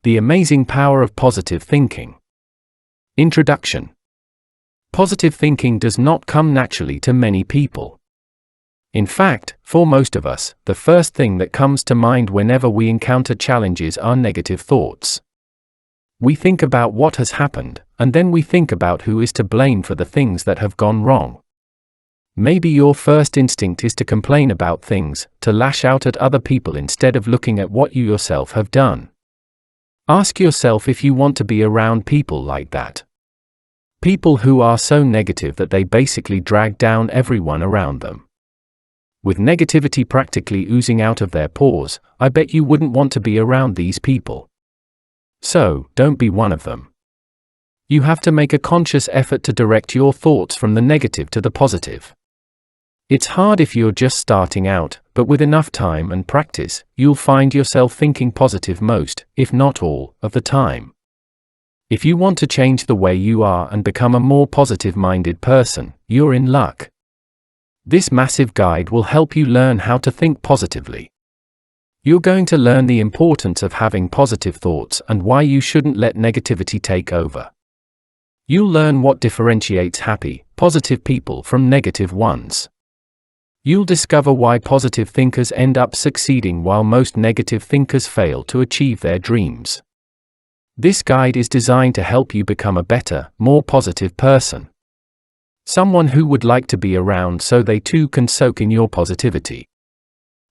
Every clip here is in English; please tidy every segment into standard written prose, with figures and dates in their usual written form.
The amazing power of positive thinking. Introduction. Positive thinking does not come naturally to many people. In fact, for most of us, the first thing that comes to mind whenever we encounter challenges are negative thoughts. We think about what has happened, and then we think about who is to blame for the things that have gone wrong. Maybe your first instinct is to complain about things, to lash out at other people instead of looking at what you yourself have done. Ask yourself if you want to be around people like that. People who are so negative that they basically drag down everyone around them. With negativity practically oozing out of their pores, I bet you wouldn't want to be around these people. So, don't be one of them. You have to make a conscious effort to direct your thoughts from the negative to the positive. It's hard if you're just starting out, but with enough time and practice, you'll find yourself thinking positive most, if not all, of the time. If you want to change the way you are and become a more positive-minded person, you're in luck. This massive guide will help you learn how to think positively. You're going to learn the importance of having positive thoughts and why you shouldn't let negativity take over. You'll learn what differentiates happy, positive people from negative ones. You'll discover why positive thinkers end up succeeding while most negative thinkers fail to achieve their dreams. This guide is designed to help you become a better, more positive person. Someone who would like to be around so they too can soak in your positivity.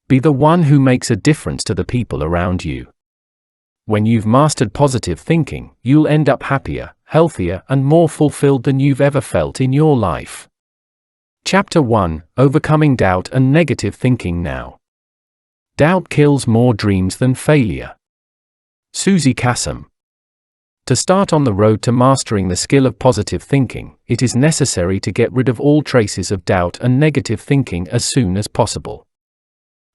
Be the one who makes a difference to the people around you. When you've mastered positive thinking, you'll end up happier, healthier, and more fulfilled than you've ever felt in your life. Chapter 1: Overcoming Doubt and Negative Thinking Now. Doubt kills more dreams than failure. Susie Kassem. To start on the road to mastering the skill of positive thinking, it is necessary to get rid of all traces of doubt and negative thinking as soon as possible.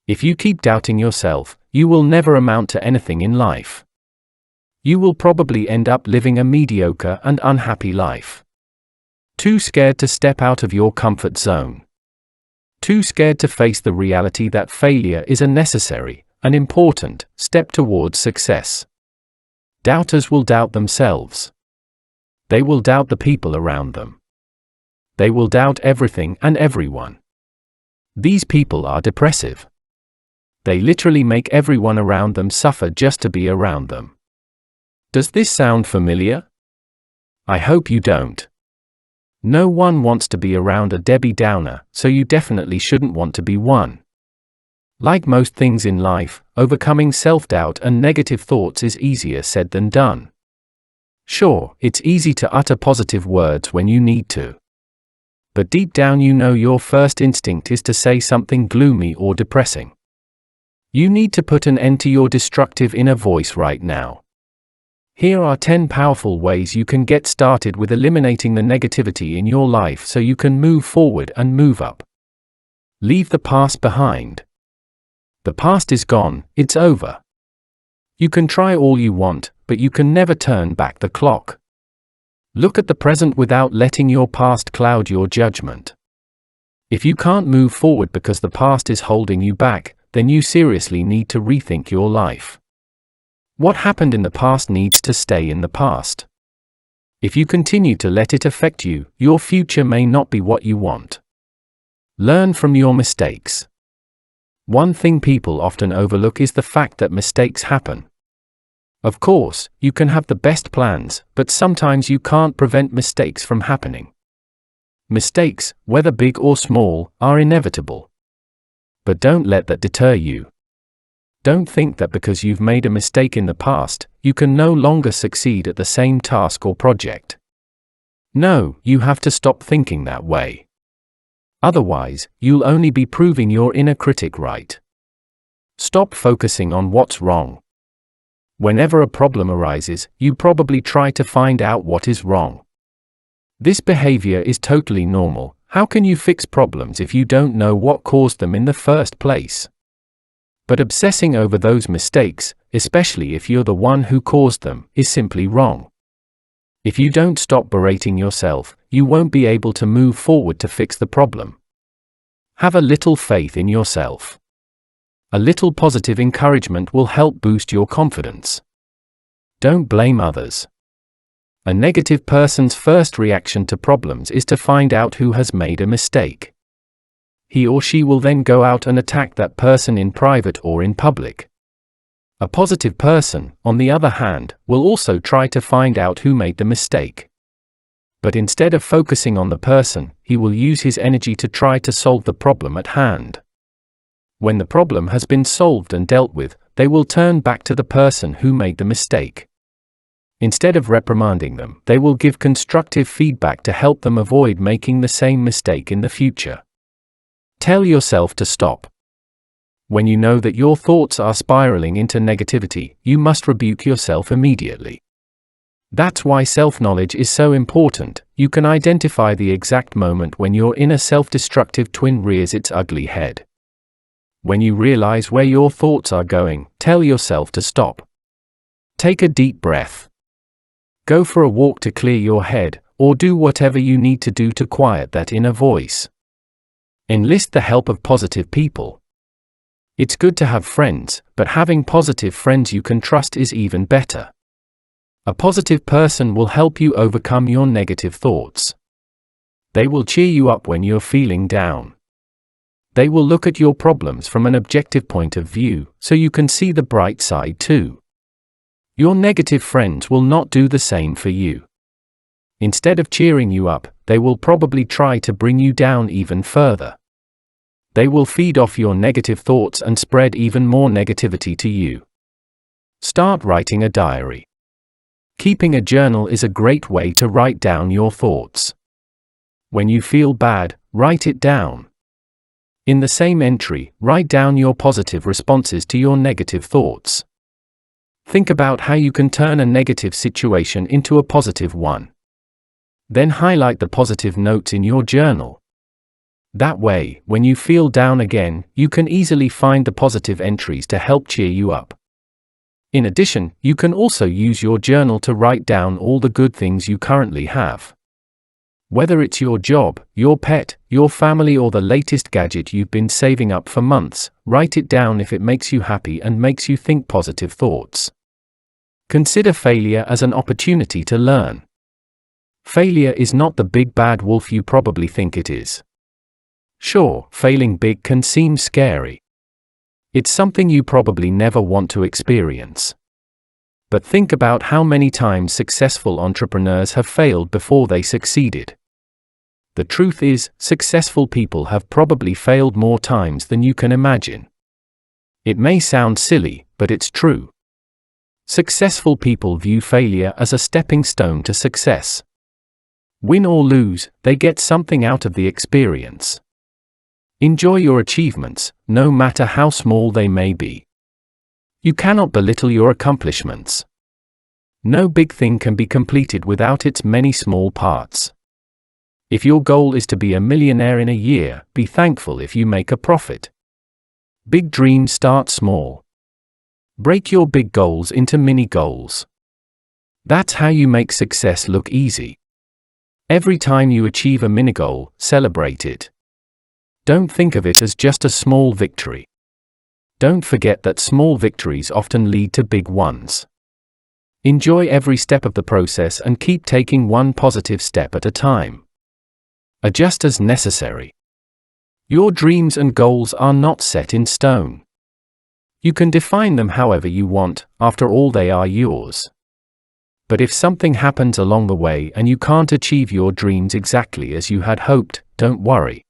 If you keep doubting yourself, you will never amount to anything in life. You will probably end up living a mediocre and unhappy life. Too scared to step out of your comfort zone. Too scared to face the reality that failure is a necessary, an important, step towards success. Doubters will doubt themselves. They will doubt the people around them. They will doubt everything and everyone. These people are depressive. They literally make everyone around them suffer just to be around them. Does this sound familiar? I hope you don't. No one wants to be around a Debbie Downer, so you definitely shouldn't want to be one. Like most things in life, overcoming self-doubt and negative thoughts is easier said than done. Sure, it's easy to utter positive words when you need to. But deep down you know your first instinct is to say something gloomy or depressing. You need to put an end to your destructive inner voice right now. Here are 10 powerful ways you can get started with eliminating the negativity in your life so you can move forward and move up. Leave the past behind. The past is gone, it's over. You can try all you want, but you can never turn back the clock. Look at the present without letting your past cloud your judgment. If you can't move forward because the past is holding you back, then you seriously need to rethink your life. What happened in the past needs to stay in the past. If you continue to let it affect you, your future may not be what you want. Learn from your mistakes. One thing people often overlook is the fact that mistakes happen. Of course, you can have the best plans, but sometimes you can't prevent mistakes from happening. Mistakes, whether big or small, are inevitable. But don't let that deter you. Don't think that because you've made a mistake in the past, you can no longer succeed at the same task or project. No, you have to stop thinking that way. Otherwise, you'll only be proving your inner critic right. Stop focusing on what's wrong. Whenever a problem arises, you probably try to find out what is wrong. This behavior is totally normal. How can you fix problems if you don't know what caused them in the first place? But obsessing over those mistakes, especially if you're the one who caused them, is simply wrong. If you don't stop berating yourself, you won't be able to move forward to fix the problem. Have a little faith in yourself. A little positive encouragement will help boost your confidence. Don't blame others. A negative person's first reaction to problems is to find out who has made a mistake. He or she will then go out and attack that person in private or in public. A positive person, on the other hand, will also try to find out who made the mistake. But instead of focusing on the person, he will use his energy to try to solve the problem at hand. When the problem has been solved and dealt with, they will turn back to the person who made the mistake. Instead of reprimanding them, they will give constructive feedback to help them avoid making the same mistake in the future. Tell yourself to stop. When you know that your thoughts are spiraling into negativity, you must rebuke yourself immediately. That's why self-knowledge is so important. You can identify the exact moment when your inner self-destructive twin rears its ugly head. When you realize where your thoughts are going, tell yourself to stop. Take a deep breath. Go for a walk to clear your head, or do whatever you need to do to quiet that inner voice. Enlist the help of positive people. It's good to have friends, but having positive friends you can trust is even better. A positive person will help you overcome your negative thoughts. They will cheer you up when you're feeling down. They will look at your problems from an objective point of view, so you can see the bright side too. Your negative friends will not do the same for you. Instead of cheering you up, they will probably try to bring you down even further. They will feed off your negative thoughts and spread even more negativity to you. Start writing a diary. Keeping a journal is a great way to write down your thoughts. When you feel bad, write it down. In the same entry, write down your positive responses to your negative thoughts. Think about how you can turn a negative situation into a positive one. Then highlight the positive notes in your journal. That way, when you feel down again, you can easily find the positive entries to help cheer you up. In addition, you can also use your journal to write down all the good things you currently have. Whether it's your job, your pet, your family, or the latest gadget you've been saving up for months, write it down if it makes you happy and makes you think positive thoughts. Consider failure as an opportunity to learn. Failure is not the big bad wolf you probably think it is. Sure, failing big can seem scary. It's something you probably never want to experience. But think about how many times successful entrepreneurs have failed before they succeeded. The truth is, successful people have probably failed more times than you can imagine. It may sound silly, but it's true. Successful people view failure as a stepping stone to success. Win or lose, they get something out of the experience. Enjoy your achievements, no matter how small they may be. You cannot belittle your accomplishments. No big thing can be completed without its many small parts. If your goal is to be a millionaire in a year, be thankful if you make a profit. Big dreams start small. Break your big goals into mini goals. That's how you make success look easy. Every time you achieve a mini goal, celebrate it. Don't think of it as just a small victory. Don't forget that small victories often lead to big ones. Enjoy every step of the process and keep taking one positive step at a time. Adjust as necessary. Your dreams and goals are not set in stone. You can define them however you want, after all they are yours. But if something happens along the way and you can't achieve your dreams exactly as you had hoped, don't worry.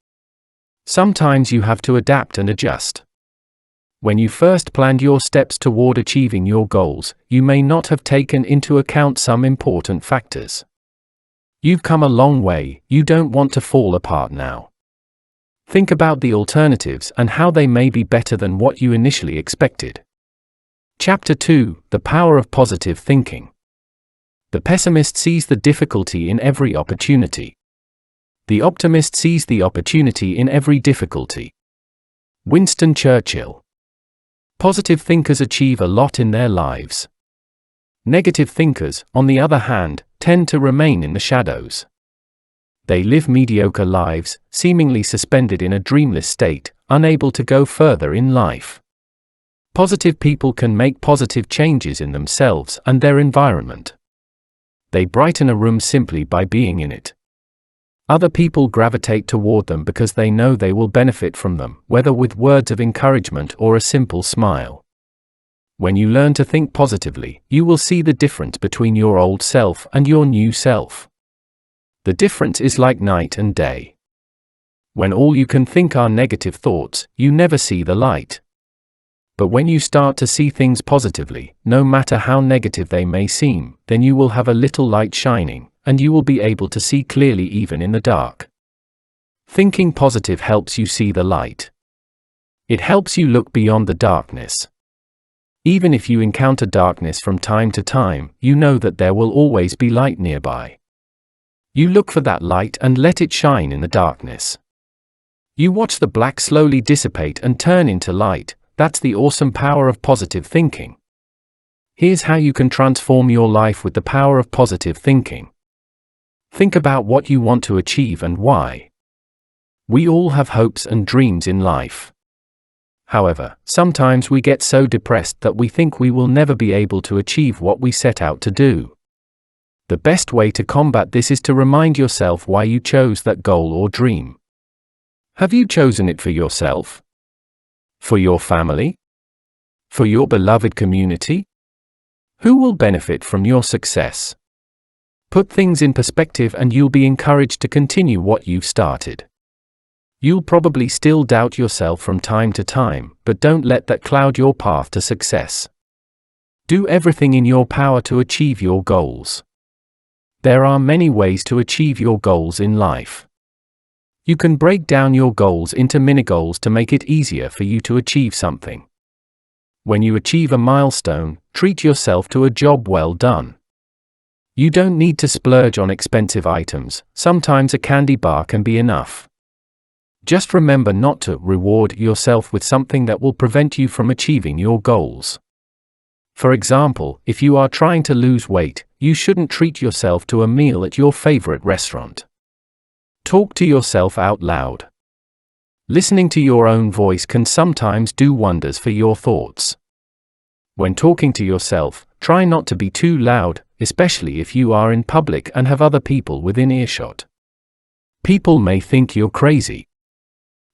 Sometimes you have to adapt and adjust. When you first planned your steps toward achieving your goals, you may not have taken into account some important factors. You've come a long way, you don't want to fall apart now. Think about the alternatives and how they may be better than what you initially expected. Chapter 2: The Power of Positive Thinking. The pessimist sees the difficulty in every opportunity. The optimist sees the opportunity in every difficulty. Winston Churchill. Positive thinkers achieve a lot in their lives. Negative thinkers, on the other hand, tend to remain in the shadows. They live mediocre lives, seemingly suspended in a dreamless state, unable to go further in life. Positive people can make positive changes in themselves and their environment. They brighten a room simply by being in it. Other people gravitate toward them because they know they will benefit from them, whether with words of encouragement or a simple smile. When you learn to think positively, you will see the difference between your old self and your new self. The difference is like night and day. When all you can think are negative thoughts, you never see the light. But when you start to see things positively, no matter how negative they may seem, then you will have a little light shining, and you will be able to see clearly even in the dark. Thinking positive helps you see the light. It helps you look beyond the darkness. Even if you encounter darkness from time to time, you know that there will always be light nearby. You look for that light and let it shine in the darkness. You watch the black slowly dissipate and turn into light. That's the awesome power of positive thinking. Here's how you can transform your life with the power of positive thinking. Think about what you want to achieve and why. We all have hopes and dreams in life. However, sometimes we get so depressed that we think we will never be able to achieve what we set out to do. The best way to combat this is to remind yourself why you chose that goal or dream. Have you chosen it for yourself? For your family? For your beloved community? Who will benefit from your success? Put things in perspective and you'll be encouraged to continue what you've started. You'll probably still doubt yourself from time to time, but don't let that cloud your path to success. Do everything in your power to achieve your goals. There are many ways to achieve your goals in life. You can break down your goals into mini-goals to make it easier for you to achieve something. When you achieve a milestone, treat yourself to a job well done. You don't need to splurge on expensive items, sometimes a candy bar can be enough. Just remember not to reward yourself with something that will prevent you from achieving your goals. For example, if you are trying to lose weight, you shouldn't treat yourself to a meal at your favorite restaurant. Talk to yourself out loud. Listening to your own voice can sometimes do wonders for your thoughts. When talking to yourself, try not to be too loud, especially if you are in public and have other people within earshot. People may think you're crazy.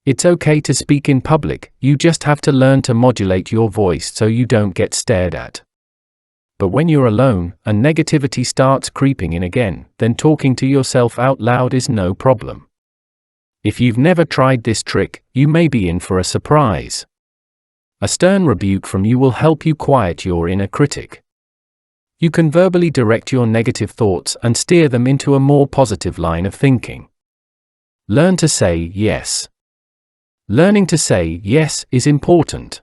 It's okay to speak in public, you just have to learn to modulate your voice so you don't get stared at. But when you're alone, and negativity starts creeping in again, then talking to yourself out loud is no problem. If you've never tried this trick, you may be in for a surprise. A stern rebuke from you will help you quiet your inner critic. You can verbally direct your negative thoughts and steer them into a more positive line of thinking. Learn to say yes. Learning to say yes is important.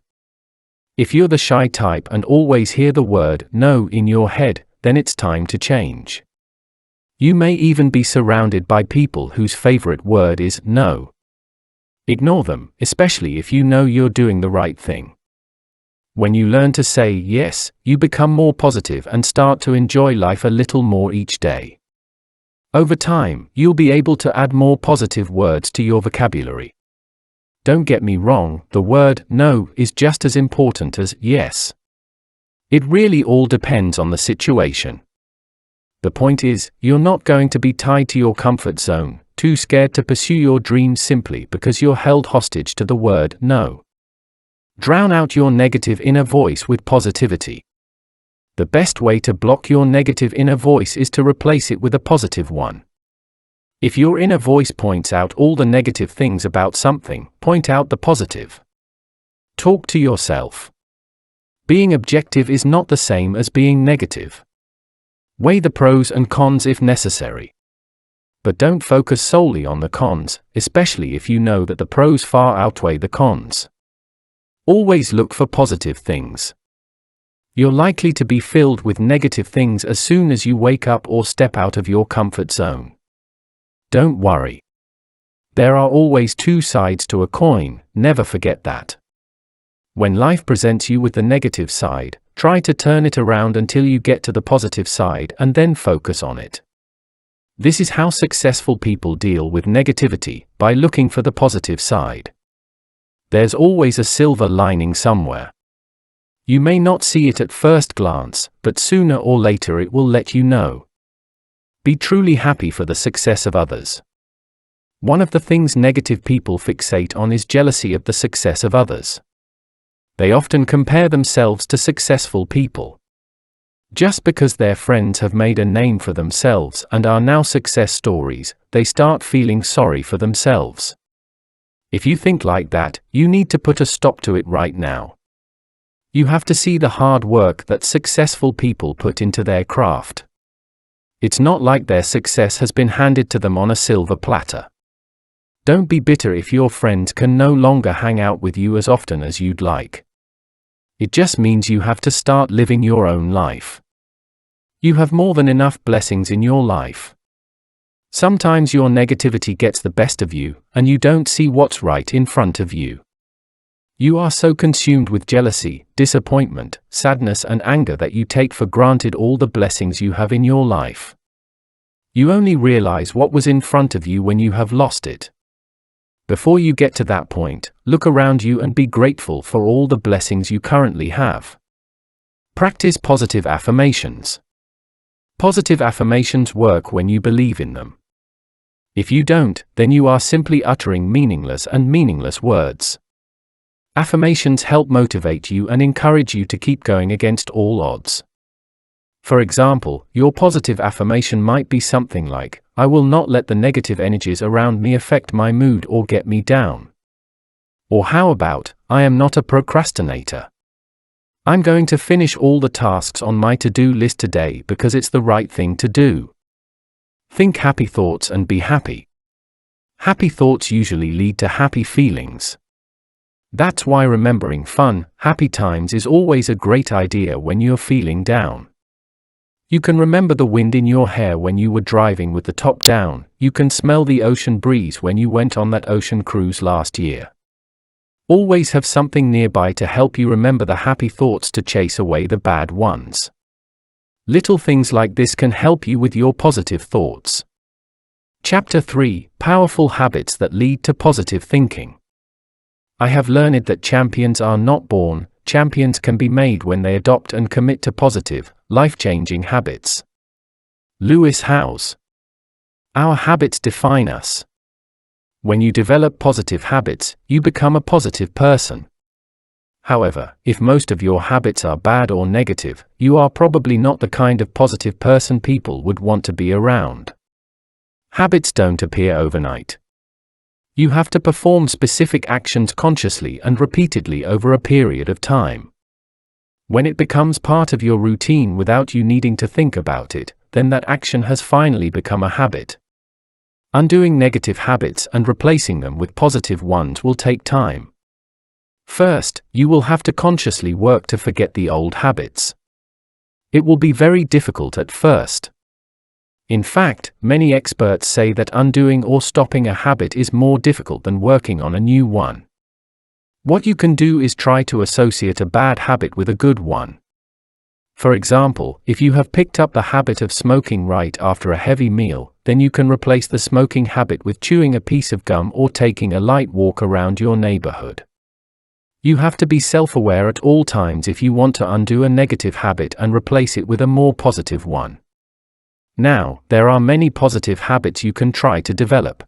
If you're the shy type and always hear the word no in your head, then it's time to change. You may even be surrounded by people whose favorite word is no. Ignore them, especially if you know you're doing the right thing. When you learn to say yes, you become more positive and start to enjoy life a little more each day. Over time, you'll be able to add more positive words to your vocabulary. Don't get me wrong, the word no is just as important as yes. It really all depends on the situation. The point is, you're not going to be tied to your comfort zone, too scared to pursue your dreams simply because you're held hostage to the word no. Drown out your negative inner voice with positivity. The best way to block your negative inner voice is to replace it with a positive one. If your inner voice points out all the negative things about something, point out the positive. Talk to yourself. Being objective is not the same as being negative. Weigh the pros and cons if necessary. But don't focus solely on the cons, especially if you know that the pros far outweigh the cons. Always look for positive things. You're likely to be filled with negative things as soon as you wake up or step out of your comfort zone. Don't worry. There are always two sides to a coin, never forget that. When life presents you with the negative side, try to turn it around until you get to the positive side and then focus on it. This is how successful people deal with negativity, by looking for the positive side. There's always a silver lining somewhere. You may not see it at first glance, but sooner or later it will let you know. Be truly happy for the success of others. One of the things negative people fixate on is jealousy of the success of others. They often compare themselves to successful people. Just because their friends have made a name for themselves and are now success stories, they start feeling sorry for themselves. If you think like that, you need to put a stop to it right now. You have to see the hard work that successful people put into their craft. It's not like their success has been handed to them on a silver platter. Don't be bitter if your friends can no longer hang out with you as often as you'd like. It just means you have to start living your own life. You have more than enough blessings in your life. Sometimes your negativity gets the best of you, and you don't see what's right in front of you. You are so consumed with jealousy, disappointment, sadness and anger that you take for granted all the blessings you have in your life. You only realize what was in front of you when you have lost it. Before you get to that point, look around you and be grateful for all the blessings you currently have. Practice positive affirmations. Positive affirmations work when you believe in them. If you don't, then you are simply uttering meaningless words. Affirmations help motivate you and encourage you to keep going against all odds. For example, your positive affirmation might be something like, I will not let the negative energies around me affect my mood or get me down. Or how about, I am not a procrastinator. I'm going to finish all the tasks on my to-do list today because it's the right thing to do. Think happy thoughts and be happy. Happy thoughts usually lead to happy feelings. That's why remembering fun, happy times is always a great idea when you're feeling down. You can remember the wind in your hair when you were driving with the top down. You can smell the ocean breeze when you went on that ocean cruise last year. Always have something nearby to help you remember the happy thoughts to chase away the bad ones. Little things like this can help you with your positive thoughts. Chapter 3: Powerful Habits that Lead to Positive Thinking. I have learned that champions are not born, champions can be made when they adopt and commit to positive, life-changing habits. Lewis Howes. Our habits define us. When you develop positive habits, you become a positive person. However, if most of your habits are bad or negative, you are probably not the kind of positive person people would want to be around. Habits don't appear overnight. You have to perform specific actions consciously and repeatedly over a period of time. When it becomes part of your routine without you needing to think about it, then that action has finally become a habit. Undoing negative habits and replacing them with positive ones will take time. First, you will have to consciously work to forget the old habits. It will be very difficult at first. In fact, many experts say that undoing or stopping a habit is more difficult than working on a new one. What you can do is try to associate a bad habit with a good one. For example, if you have picked up the habit of smoking right after a heavy meal, then you can replace the smoking habit with chewing a piece of gum or taking a light walk around your neighborhood. You have to be self-aware at all times if you want to undo a negative habit and replace it with a more positive one. Now, there are many positive habits you can try to develop.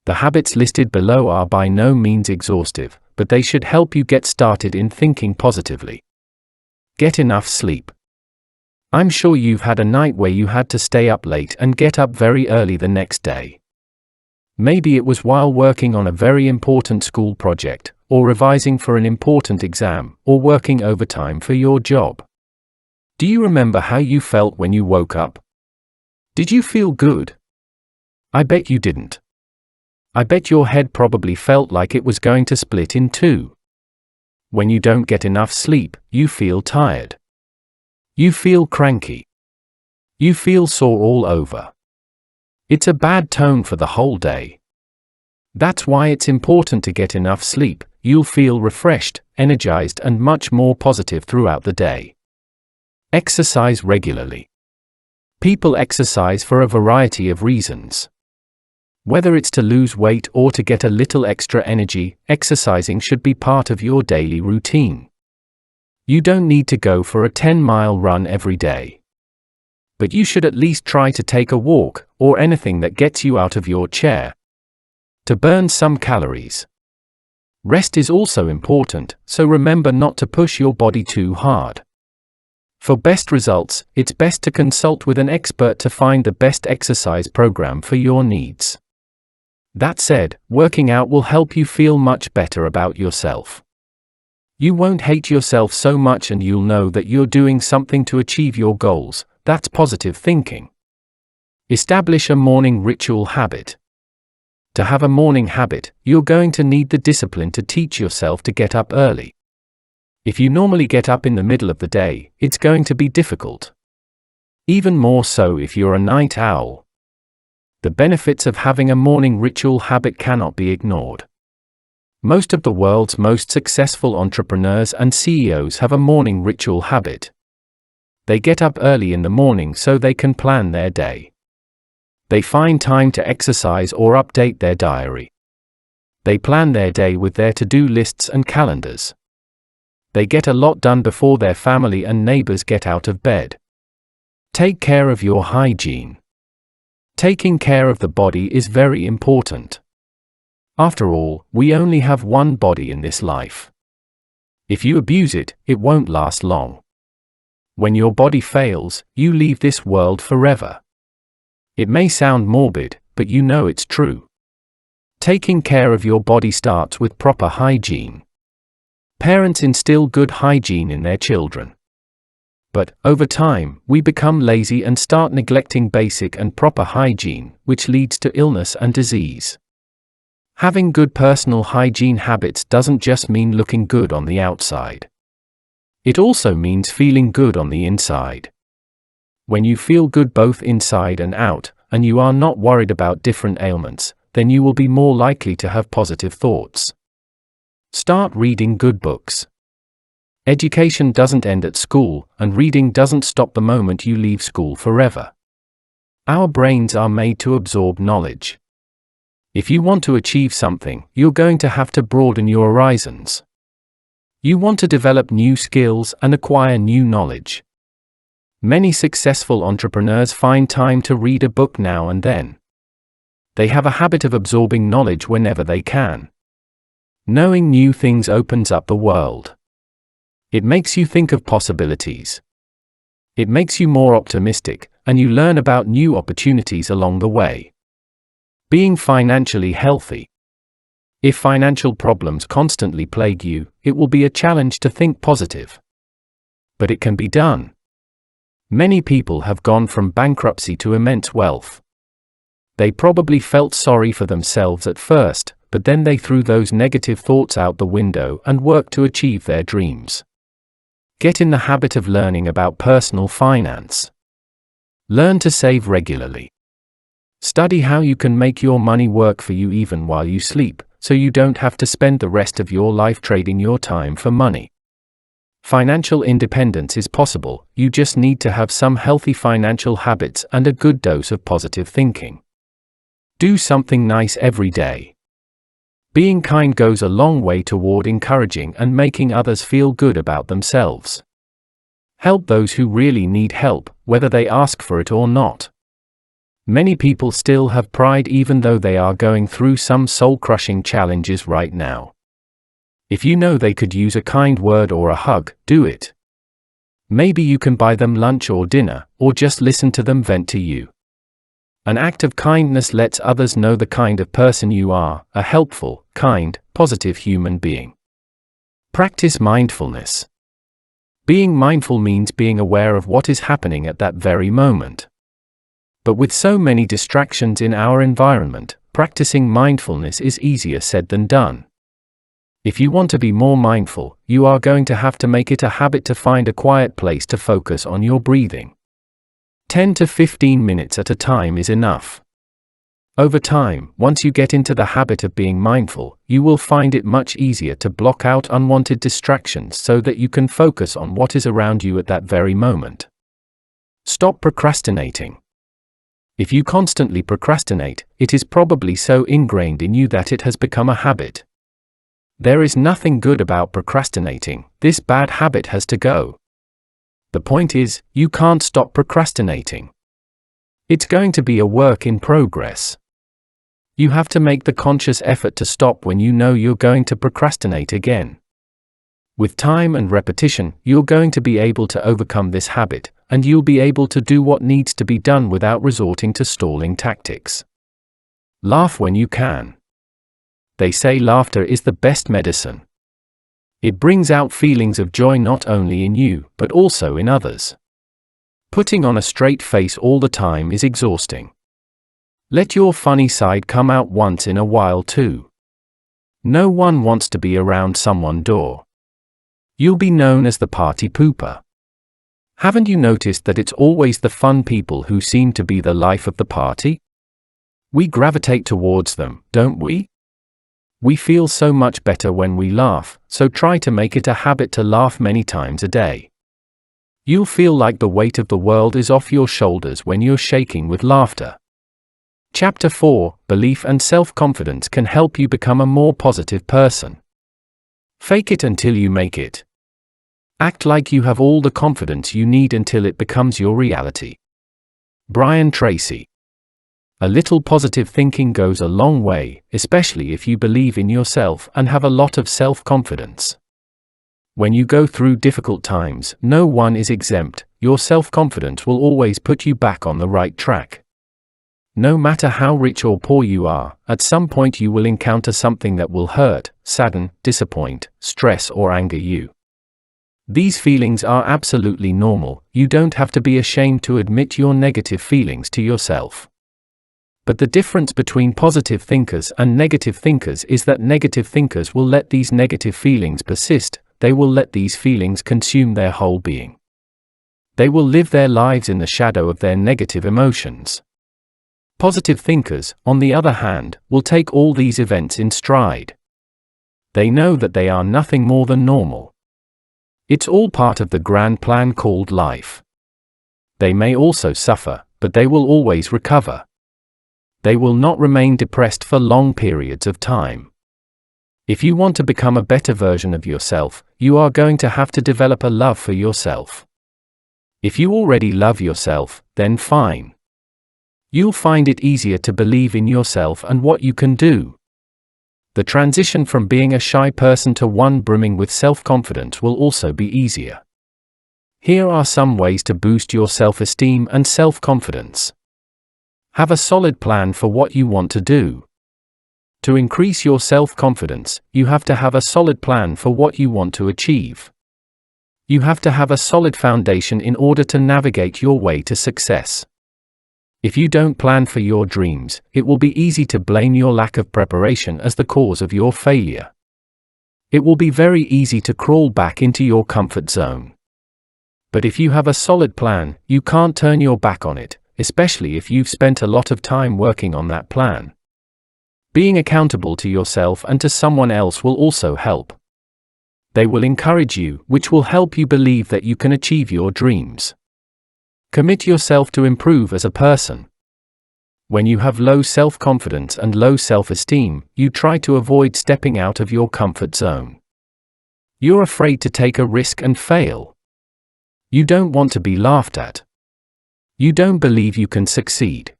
The habits listed below are by no means exhaustive, but they should help you get started in thinking positively. Get enough sleep. I'm sure you've had a night where you had to stay up late and get up very early the next day. Maybe it was while working on a very important school project, or revising for an important exam, or working overtime for your job. Do you remember how you felt when you woke up? Did you feel good? I bet you didn't. I bet your head probably felt like it was going to split in two. When you don't get enough sleep, you feel tired. You feel cranky. You feel sore all over. It's a bad tone for the whole day. That's why it's important to get enough sleep. You'll feel refreshed, energized, and much more positive throughout the day. Exercise regularly. People exercise for a variety of reasons. Whether it's to lose weight or to get a little extra energy, exercising should be part of your daily routine. You don't need to go for a 10-mile run every day. But you should at least try to take a walk, or anything that gets you out of your chair, to burn some calories. Rest is also important, so remember not to push your body too hard. For best results, it's best to consult with an expert to find the best exercise program for your needs. That said, working out will help you feel much better about yourself. You won't hate yourself so much and you'll know that you're doing something to achieve your goals. That's positive thinking. Establish a morning ritual habit. To have a morning habit, you're going to need the discipline to teach yourself to get up early. If you normally get up in the middle of the day, it's going to be difficult. Even more so if you're a night owl. The benefits of having a morning ritual habit cannot be ignored. Most of the world's most successful entrepreneurs and CEOs have a morning ritual habit. They get up early in the morning so they can plan their day. They find time to exercise or update their diary. They plan their day with their to-do lists and calendars. They get a lot done before their family and neighbors get out of bed. Take care of your hygiene. Taking care of the body is very important. After all, we only have one body in this life. If you abuse it, it won't last long. When your body fails, you leave this world forever. It may sound morbid, but you know it's true. Taking care of your body starts with proper hygiene. Parents instill good hygiene in their children. But, over time, we become lazy and start neglecting basic and proper hygiene, which leads to illness and disease. Having good personal hygiene habits doesn't just mean looking good on the outside. It also means feeling good on the inside. When you feel good both inside and out, and you are not worried about different ailments, then you will be more likely to have positive thoughts. Start reading good books. Education doesn't end at school, and reading doesn't stop the moment you leave school forever. Our brains are made to absorb knowledge. If you want to achieve something, you're going to have to broaden your horizons. You want to develop new skills and acquire new knowledge. Many successful entrepreneurs find time to read a book now and then. They have a habit of absorbing knowledge whenever they can. Knowing new things opens up the world. It makes you think of possibilities. It makes you more optimistic, and you learn about new opportunities along the way. Being financially healthy. If financial problems constantly plague you, it will be a challenge to think positive. But it can be done. Many people have gone from bankruptcy to immense wealth. They probably felt sorry for themselves at first, but then they threw those negative thoughts out the window and worked to achieve their dreams. Get in the habit of learning about personal finance. Learn to save regularly. Study how you can make your money work for you even while you sleep, so you don't have to spend the rest of your life trading your time for money. Financial independence is possible, you just need to have some healthy financial habits and a good dose of positive thinking. Do something nice every day. Being kind goes a long way toward encouraging and making others feel good about themselves. Help those who really need help, whether they ask for it or not. Many people still have pride even though they are going through some soul-crushing challenges right now. If you know they could use a kind word or a hug, do it. Maybe you can buy them lunch or dinner, or just listen to them vent to you. An act of kindness lets others know the kind of person you are, a helpful, kind, positive human being. Practice mindfulness. Being mindful means being aware of what is happening at that very moment. But with so many distractions in our environment, practicing mindfulness is easier said than done. If you want to be more mindful, you are going to have to make it a habit to find a quiet place to focus on your breathing. 10 to 15 minutes at a time is enough. Over time, once you get into the habit of being mindful, you will find it much easier to block out unwanted distractions so that you can focus on what is around you at that very moment. Stop procrastinating. If you constantly procrastinate, it is probably so ingrained in you that it has become a habit. There is nothing good about procrastinating. This bad habit has to go. The point is, you can't stop procrastinating. It's going to be a work in progress. You have to make the conscious effort to stop when you know you're going to procrastinate again. With time and repetition, you're going to be able to overcome this habit, and you'll be able to do what needs to be done without resorting to stalling tactics. Laugh when you can. They say laughter is the best medicine. It brings out feelings of joy not only in you, but also in others. Putting on a straight face all the time is exhausting. Let your funny side come out once in a while too. No one wants to be around someone dull. You'll be known as the party pooper. Haven't you noticed that it's always the fun people who seem to be the life of the party? We gravitate towards them, don't we? We feel so much better when we laugh, so try to make it a habit to laugh many times a day. You'll feel like the weight of the world is off your shoulders when you're shaking with laughter. Chapter 4, Belief and Self-Confidence can help you become a more positive person. Fake it until you make it. Act like you have all the confidence you need until it becomes your reality. Brian Tracy. A little positive thinking goes a long way, especially if you believe in yourself and have a lot of self-confidence. When you go through difficult times, no one is exempt. Your self-confidence will always put you back on the right track. No matter how rich or poor you are, at some point you will encounter something that will hurt, sadden, disappoint, stress or anger you. These feelings are absolutely normal. You don't have to be ashamed to admit your negative feelings to yourself. But the difference between positive thinkers and negative thinkers is that negative thinkers will let these negative feelings persist. They will let these feelings consume their whole being. They will live their lives in the shadow of their negative emotions. Positive thinkers, on the other hand, will take all these events in stride. They know that they are nothing more than normal. It's all part of the grand plan called life. They may also suffer, but they will always recover. They will not remain depressed for long periods of time. If you want to become a better version of yourself, you are going to have to develop a love for yourself. If you already love yourself, then fine. You'll find it easier to believe in yourself and what you can do. The transition from being a shy person to one brimming with self-confidence will also be easier. Here are some ways to boost your self-esteem and self-confidence. Have a solid plan for what you want to do. To increase your self-confidence, you have to have a solid plan for what you want to achieve. You have to have a solid foundation in order to navigate your way to success. If you don't plan for your dreams, it will be easy to blame your lack of preparation as the cause of your failure. It will be very easy to crawl back into your comfort zone. But if you have a solid plan, you can't turn your back on it, especially if you've spent a lot of time working on that plan. Being accountable to yourself and to someone else will also help. They will encourage you, which will help you believe that you can achieve your dreams. Commit yourself to improve as a person. When you have low self-confidence and low self-esteem, you try to avoid stepping out of your comfort zone. You're afraid to take a risk and fail. You don't want to be laughed at. You don't believe you can succeed.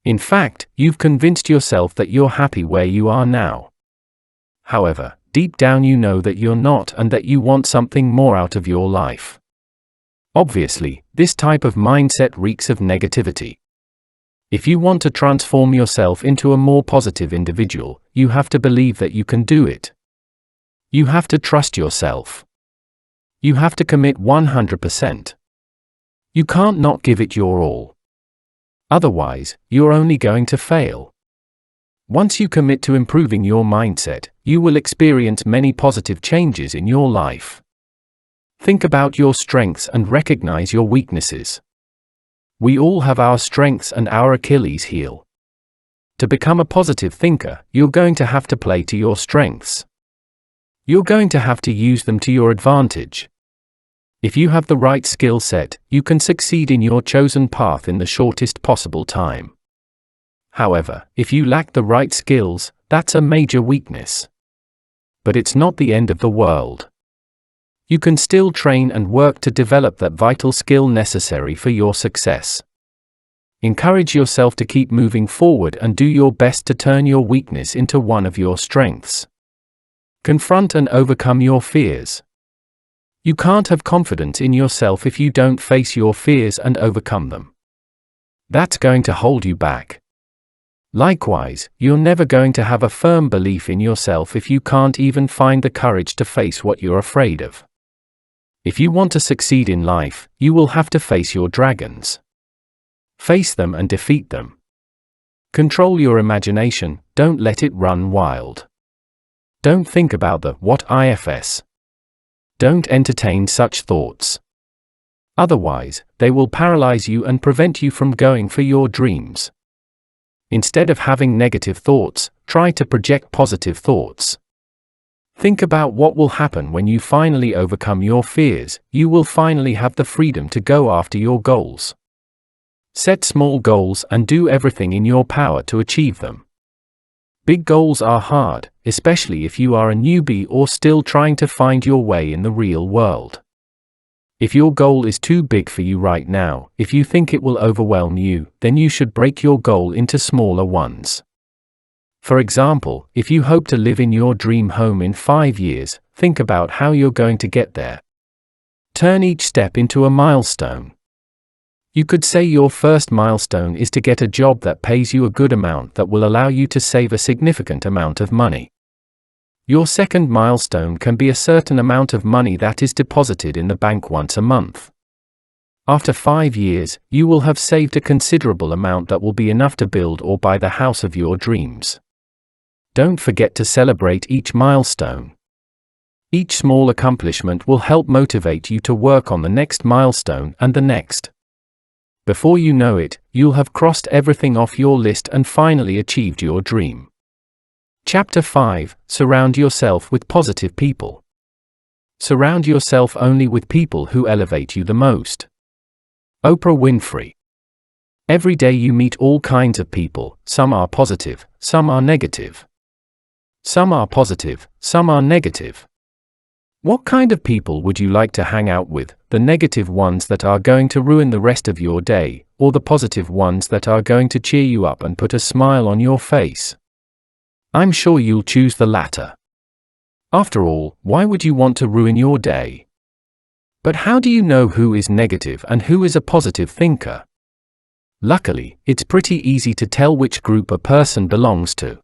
In fact, you've convinced yourself that you're happy where you are now. However, deep down you know that you're not and that you want something more out of your life. Obviously, this type of mindset reeks of negativity. If you want to transform yourself into a more positive individual, you have to believe that you can do it. You have to trust yourself. You have to commit 100%. You can't not give it your all. Otherwise, you're only going to fail. Once you commit to improving your mindset, you will experience many positive changes in your life. Think about your strengths and recognize your weaknesses. We all have our strengths and our Achilles heel. To become a positive thinker, you're going to have to play to your strengths. You're going to have to use them to your advantage. If you have the right skill set, you can succeed in your chosen path in the shortest possible time. However, if you lack the right skills, that's a major weakness. But it's not the end of the world. You can still train and work to develop that vital skill necessary for your success. Encourage yourself to keep moving forward and do your best to turn your weakness into one of your strengths. Confront and overcome your fears. You can't have confidence in yourself if you don't face your fears and overcome them. That's going to hold you back. Likewise, you're never going to have a firm belief in yourself if you can't even find the courage to face what you're afraid of. If you want to succeed in life, you will have to face your dragons. Face them and defeat them. Control your imagination, don't let it run wild. Don't think about the what ifs. Don't entertain such thoughts. Otherwise, they will paralyze you and prevent you from going for your dreams. Instead of having negative thoughts, try to project positive thoughts. Think about what will happen when you finally overcome your fears. You will finally have the freedom to go after your goals. Set small goals and do everything in your power to achieve them. Big goals are hard, especially if you are a newbie or still trying to find your way in the real world. If your goal is too big for you right now, if you think it will overwhelm you, then you should break your goal into smaller ones. For example, if you hope to live in your dream home in 5 years, think about how you're going to get there. Turn each step into a milestone. You could say your first milestone is to get a job that pays you a good amount that will allow you to save a significant amount of money. Your second milestone can be a certain amount of money that is deposited in the bank once a month. After 5 years, you will have saved a considerable amount that will be enough to build or buy the house of your dreams. Don't forget to celebrate each milestone. Each small accomplishment will help motivate you to work on the next milestone and the next. Before you know it, you'll have crossed everything off your list and finally achieved your dream. Chapter 5: Surround yourself with positive people. Surround yourself only with people who elevate you the most. Oprah Winfrey. Every day you meet all kinds of people, some are positive, some are negative. Some are positive, some are negative. What kind of people would you like to hang out with, the negative ones that are going to ruin the rest of your day, or the positive ones that are going to cheer you up and put a smile on your face? I'm sure you'll choose the latter. After all, why would you want to ruin your day? But how do you know who is negative and who is a positive thinker? Luckily, it's pretty easy to tell which group a person belongs to.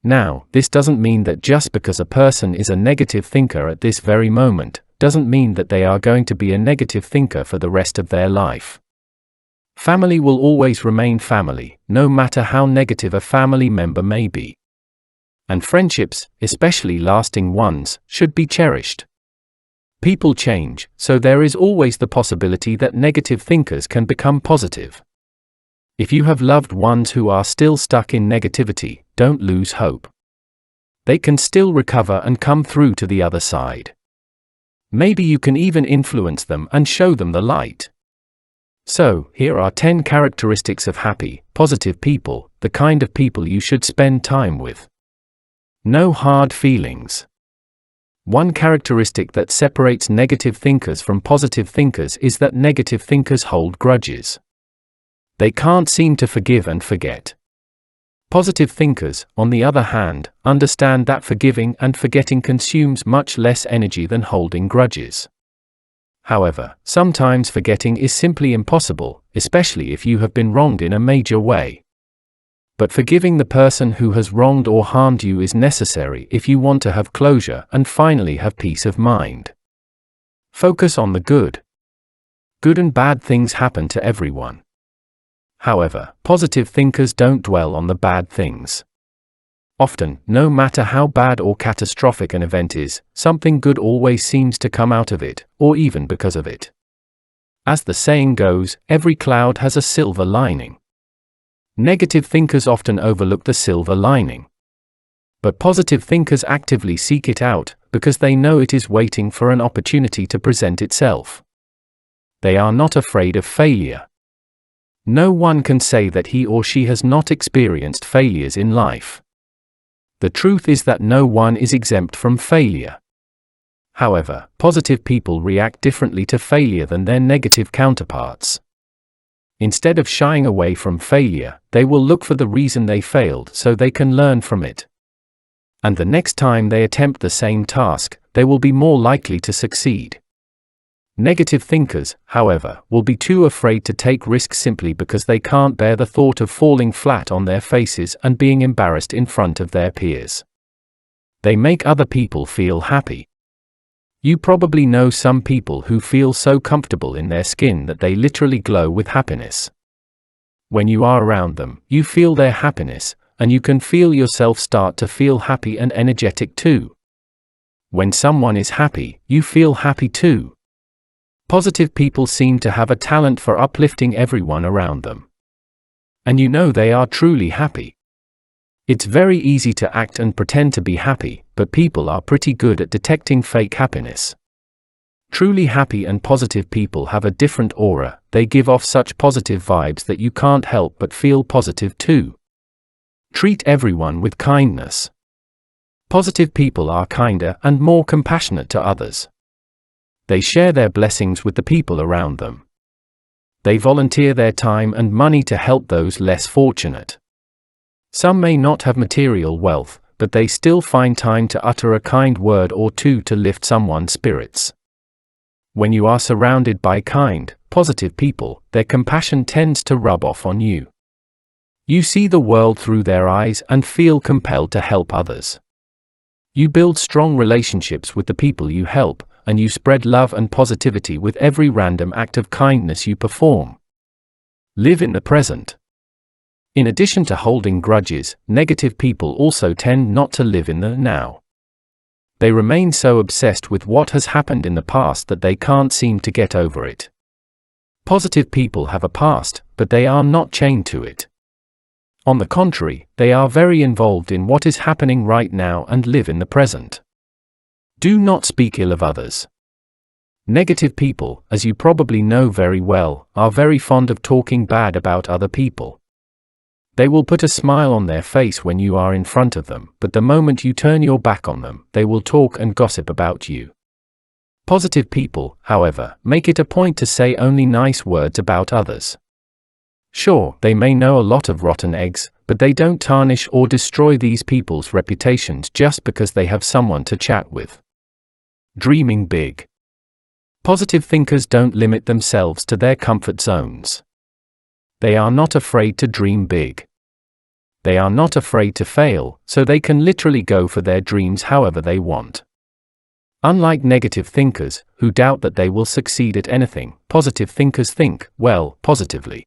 Now, this doesn't mean that just because a person is a negative thinker at this very moment, doesn't mean that they are going to be a negative thinker for the rest of their life. Family will always remain family, no matter how negative a family member may be. And friendships, especially lasting ones, should be cherished. People change, so there is always the possibility that negative thinkers can become positive. If you have loved ones who are still stuck in negativity, don't lose hope. They can still recover and come through to the other side. Maybe you can even influence them and show them the light. So, here are 10 characteristics of happy, positive people, the kind of people you should spend time with. No hard feelings. One characteristic that separates negative thinkers from positive thinkers is that negative thinkers hold grudges. They can't seem to forgive and forget. Positive thinkers, on the other hand, understand that forgiving and forgetting consumes much less energy than holding grudges. However, sometimes forgetting is simply impossible, especially if you have been wronged in a major way. But forgiving the person who has wronged or harmed you is necessary if you want to have closure and finally have peace of mind. Focus on the good. Good and bad things happen to everyone. However, positive thinkers don't dwell on the bad things. Often, no matter how bad or catastrophic an event is, something good always seems to come out of it, or even because of it. As the saying goes, every cloud has a silver lining. Negative thinkers often overlook the silver lining. But positive thinkers actively seek it out, because they know it is waiting for an opportunity to present itself. They are not afraid of failure. No one can say that he or she has not experienced failures in life. The truth is that no one is exempt from failure. However, positive people react differently to failure than their negative counterparts. Instead of shying away from failure, they will look for the reason they failed so they can learn from it. And the next time they attempt the same task, they will be more likely to succeed. Negative thinkers, however, will be too afraid to take risks simply because they can't bear the thought of falling flat on their faces and being embarrassed in front of their peers. They make other people feel happy. You probably know some people who feel so comfortable in their skin that they literally glow with happiness. When you are around them, you feel their happiness, and you can feel yourself start to feel happy and energetic too. When someone is happy, you feel happy too. Positive people seem to have a talent for uplifting everyone around them. And you know they are truly happy. It's very easy to act and pretend to be happy, but people are pretty good at detecting fake happiness. Truly happy and positive people have a different aura. They give off such positive vibes that you can't help but feel positive too. Treat everyone with kindness. Positive people are kinder and more compassionate to others. They share their blessings with the people around them. They volunteer their time and money to help those less fortunate. Some may not have material wealth, but they still find time to utter a kind word or two to lift someone's spirits. When you are surrounded by kind, positive people, their compassion tends to rub off on you. You see the world through their eyes and feel compelled to help others. You build strong relationships with the people you help, and you spread love and positivity with every random act of kindness you perform. Live in the present. In addition to holding grudges, negative people also tend not to live in the now. They remain so obsessed with what has happened in the past that they can't seem to get over it. Positive people have a past, but they are not chained to it. On the contrary, they are very involved in what is happening right now and live in the present. Do not speak ill of others. Negative people, as you probably know very well, are very fond of talking bad about other people. They will put a smile on their face when you are in front of them, but the moment you turn your back on them, they will talk and gossip about you. Positive people, however, make it a point to say only nice words about others. Sure, they may know a lot of rotten eggs, but they don't tarnish or destroy these people's reputations just because they have someone to chat with. Dreaming big. Positive thinkers don't limit themselves to their comfort zones. They are not afraid to dream big. They are not afraid to fail, so they can literally go for their dreams however they want. Unlike negative thinkers, who doubt that they will succeed at anything, positive thinkers think, well, positively.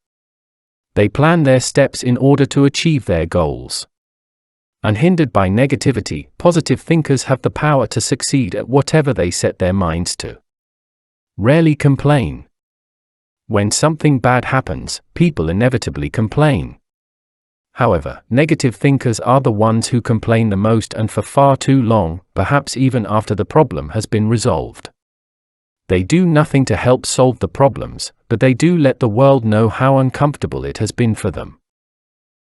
They plan their steps in order to achieve their goals. Unhindered by negativity, positive thinkers have the power to succeed at whatever they set their minds to. Rarely complain. When something bad happens, people inevitably complain. However, negative thinkers are the ones who complain the most and for far too long, perhaps even after the problem has been resolved. They do nothing to help solve the problems, but they do let the world know how uncomfortable it has been for them.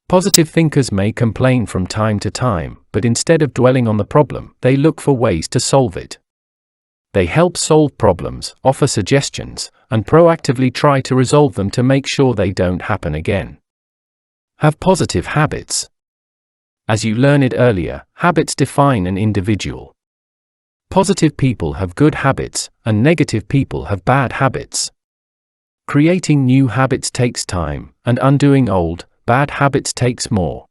Positive thinkers may complain from time to time, but instead of dwelling on the problem, they look for ways to solve it. They help solve problems, offer suggestions, and proactively try to resolve them to make sure they don't happen again. Have positive habits. As you learned earlier, habits define an individual. Positive people have good habits, and negative people have bad habits. Creating new habits takes time, and undoing old, bad habits takes more.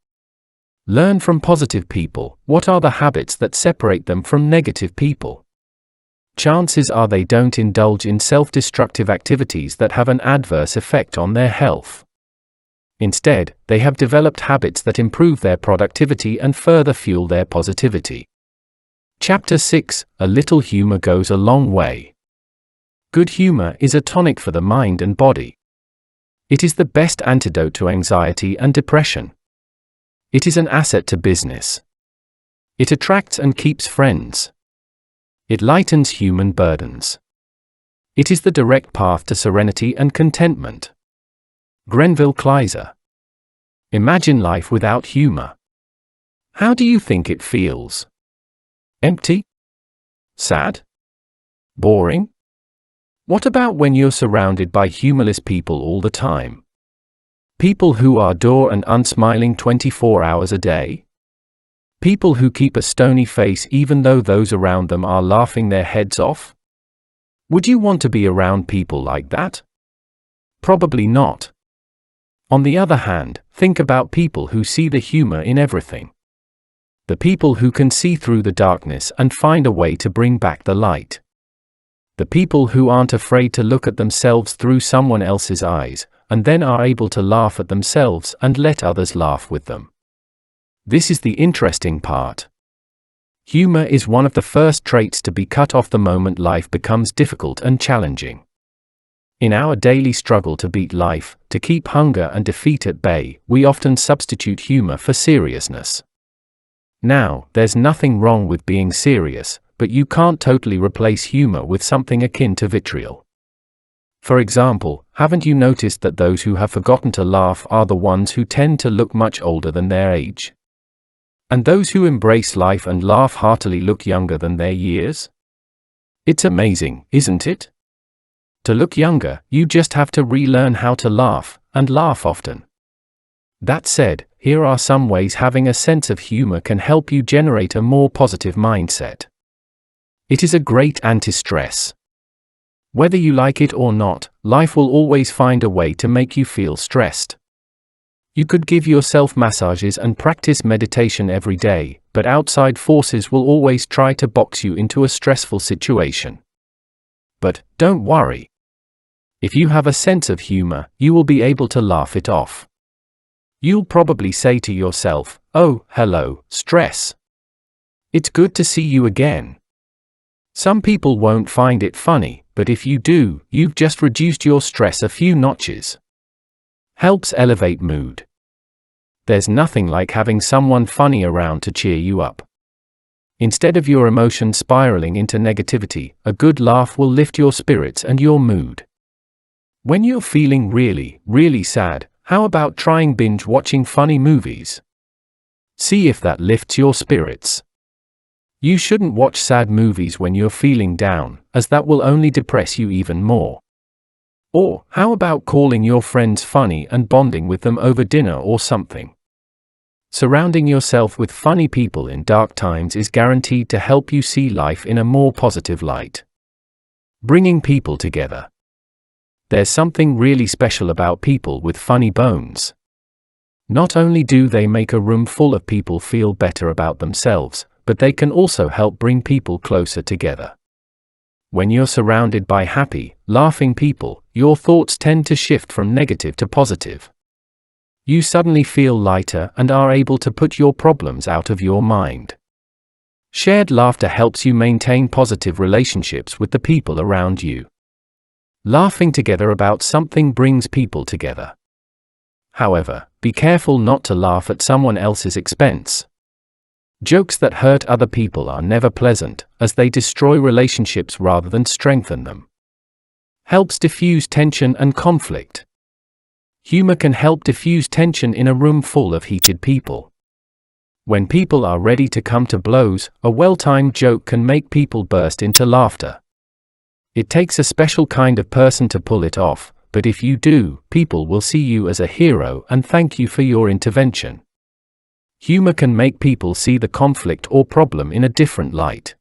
Learn from positive people. What are the habits that separate them from negative people? Chances are they don't indulge in self-destructive activities that have an adverse effect on their health. Instead, they have developed habits that improve their productivity and further fuel their positivity. Chapter 6: A little humor goes a long way. Good humor is a tonic for the mind and body. It is the best antidote to anxiety and depression. It is an asset to business. It attracts and keeps friends. It lightens human burdens. It is the direct path to serenity and contentment. Grenville Kleiser. Imagine life without humor. How do you think it feels? Empty? Sad? Boring? What about when you're surrounded by humorless people all the time? People who are dour and unsmiling 24 hours a day? People who keep a stony face even though those around them are laughing their heads off? Would you want to be around people like that? Probably not. On the other hand, think about people who see the humor in everything. The people who can see through the darkness and find a way to bring back the light. The people who aren't afraid to look at themselves through someone else's eyes, and then are able to laugh at themselves and let others laugh with them. This is the interesting part. Humor is one of the first traits to be cut off the moment life becomes difficult and challenging. In our daily struggle to beat life, to keep hunger and defeat at bay, we often substitute humor for seriousness. Now, there's nothing wrong with being serious, but you can't totally replace humor with something akin to vitriol. For example, haven't you noticed that those who have forgotten to laugh are the ones who tend to look much older than their age? And those who embrace life and laugh heartily look younger than their years? It's amazing, isn't it? To look younger, you just have to relearn how to laugh, and laugh often. That said, here are some ways having a sense of humor can help you generate a more positive mindset. It is a great anti-stress. Whether you like it or not, life will always find a way to make you feel stressed. You could give yourself massages and practice meditation every day, but outside forces will always try to box you into a stressful situation. But don't worry. If you have a sense of humor, you will be able to laugh it off. You'll probably say to yourself, "Oh, hello, stress. It's good to see you again." Some people won't find it funny, but if you do, you've just reduced your stress a few notches. Helps elevate mood. There's nothing like having someone funny around to cheer you up. Instead of your emotions spiraling into negativity, a good laugh will lift your spirits and your mood. When you're feeling really, really sad, how about trying binge-watching funny movies? See if that lifts your spirits. You shouldn't watch sad movies when you're feeling down, as that will only depress you even more. Or, how about calling your friends funny and bonding with them over dinner or something? Surrounding yourself with funny people in dark times is guaranteed to help you see life in a more positive light. Bringing people together. There's something really special about people with funny bones. Not only do they make a room full of people feel better about themselves, but they can also help bring people closer together. When you're surrounded by happy, laughing people, your thoughts tend to shift from negative to positive. You suddenly feel lighter and are able to put your problems out of your mind. Shared laughter helps you maintain positive relationships with the people around you. Laughing together about something brings people together. However, be careful not to laugh at someone else's expense. Jokes that hurt other people are never pleasant, as they destroy relationships rather than strengthen them. Helps diffuse tension and conflict. Humor can help diffuse tension in a room full of heated people. When people are ready to come to blows, a well-timed joke can make people burst into laughter. It takes a special kind of person to pull it off, but if you do, people will see you as a hero and thank you for your intervention. Humor can make people see the conflict or problem in a different light.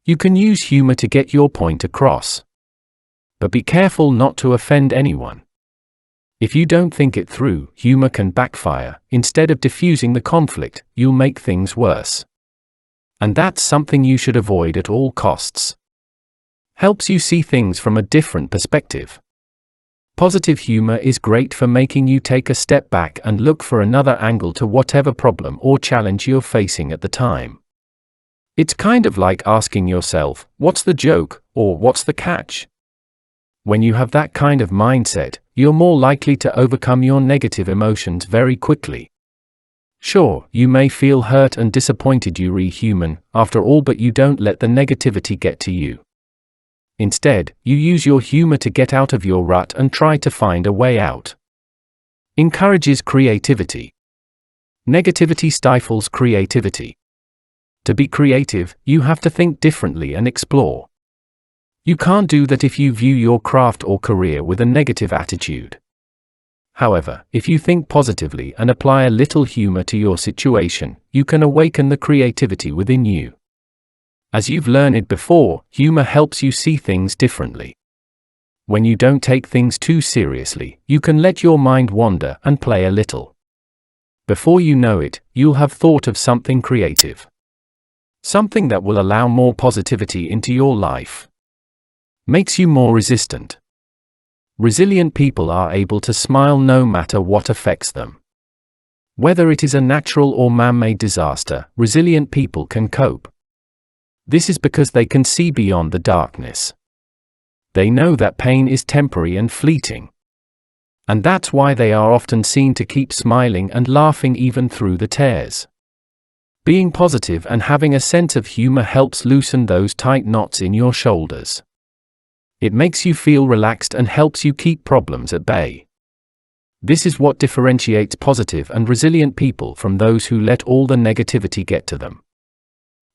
You can use humor to get your point across. But be careful not to offend anyone. If you don't think it through, humor can backfire. Instead of diffusing the conflict, you'll make things worse. And that's something you should avoid at all costs. Helps you see things from a different perspective. Positive humor is great for making you take a step back and look for another angle to whatever problem or challenge you're facing at the time. It's kind of like asking yourself, what's the joke, or what's the catch? When you have that kind of mindset, you're more likely to overcome your negative emotions very quickly. Sure, you may feel hurt and disappointed, you're human, after all, but you don't let the negativity get to you. Instead, you use your humor to get out of your rut and try to find a way out. Encourages creativity. Negativity stifles creativity. To be creative, you have to think differently and explore. You can't do that if you view your craft or career with a negative attitude. However, if you think positively and apply a little humor to your situation, you can awaken the creativity within you. As you've learned before, humor helps you see things differently. When you don't take things too seriously, you can let your mind wander and play a little. Before you know it, you'll have thought of something creative. Something that will allow more positivity into your life. Makes you more resistant. Resilient people are able to smile no matter what affects them. Whether it is a natural or man-made disaster, resilient people can cope. This is because they can see beyond the darkness. They know that pain is temporary and fleeting. And that's why they are often seen to keep smiling and laughing even through the tears. Being positive and having a sense of humor helps loosen those tight knots in your shoulders. It makes you feel relaxed and helps you keep problems at bay. This is what differentiates positive and resilient people from those who let all the negativity get to them.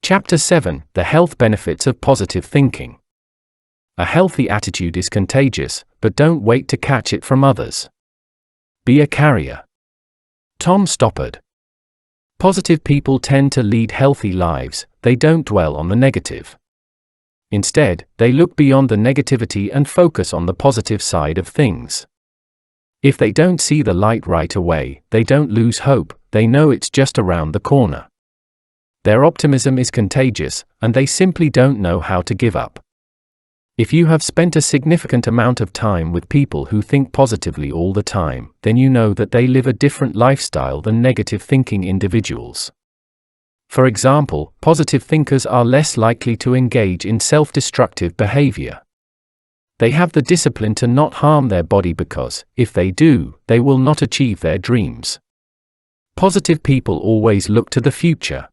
Chapter 7: The Health Benefits of Positive Thinking. A healthy attitude is contagious, but don't wait to catch it from others. Be a carrier. Tom Stoppard. Positive people tend to lead healthy lives, they don't dwell on the negative. Instead, they look beyond the negativity and focus on the positive side of things. If they don't see the light right away, they don't lose hope, they know it's just around the corner. Their optimism is contagious, and they simply don't know how to give up. If you have spent a significant amount of time with people who think positively all the time, then you know that they live a different lifestyle than negative thinking individuals. For example, positive thinkers are less likely to engage in self-destructive behavior. They have the discipline to not harm their body because, if they do, they will not achieve their dreams. Positive people always look to the future.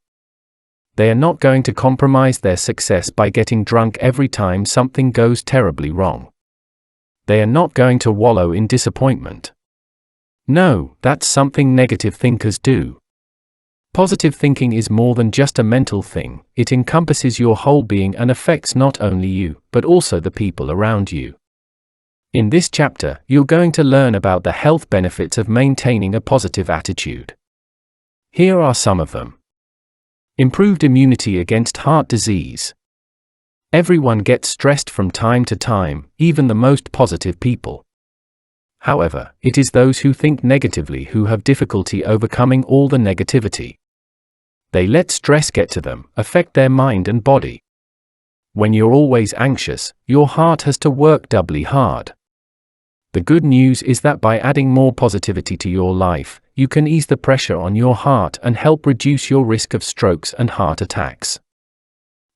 They are not going to compromise their success by getting drunk every time something goes terribly wrong. They are not going to wallow in disappointment. No, that's something negative thinkers do. Positive thinking is more than just a mental thing, it encompasses your whole being and affects not only you, but also the people around you. In this chapter, you're going to learn about the health benefits of maintaining a positive attitude. Here are some of them. Improved immunity against heart disease. Everyone gets stressed from time to time, even the most positive people. However, it is those who think negatively who have difficulty overcoming all the negativity. They let stress get to them, affect their mind and body. When you're always anxious, your heart has to work doubly hard. The good news is that by adding more positivity to your life, you can ease the pressure on your heart and help reduce your risk of strokes and heart attacks.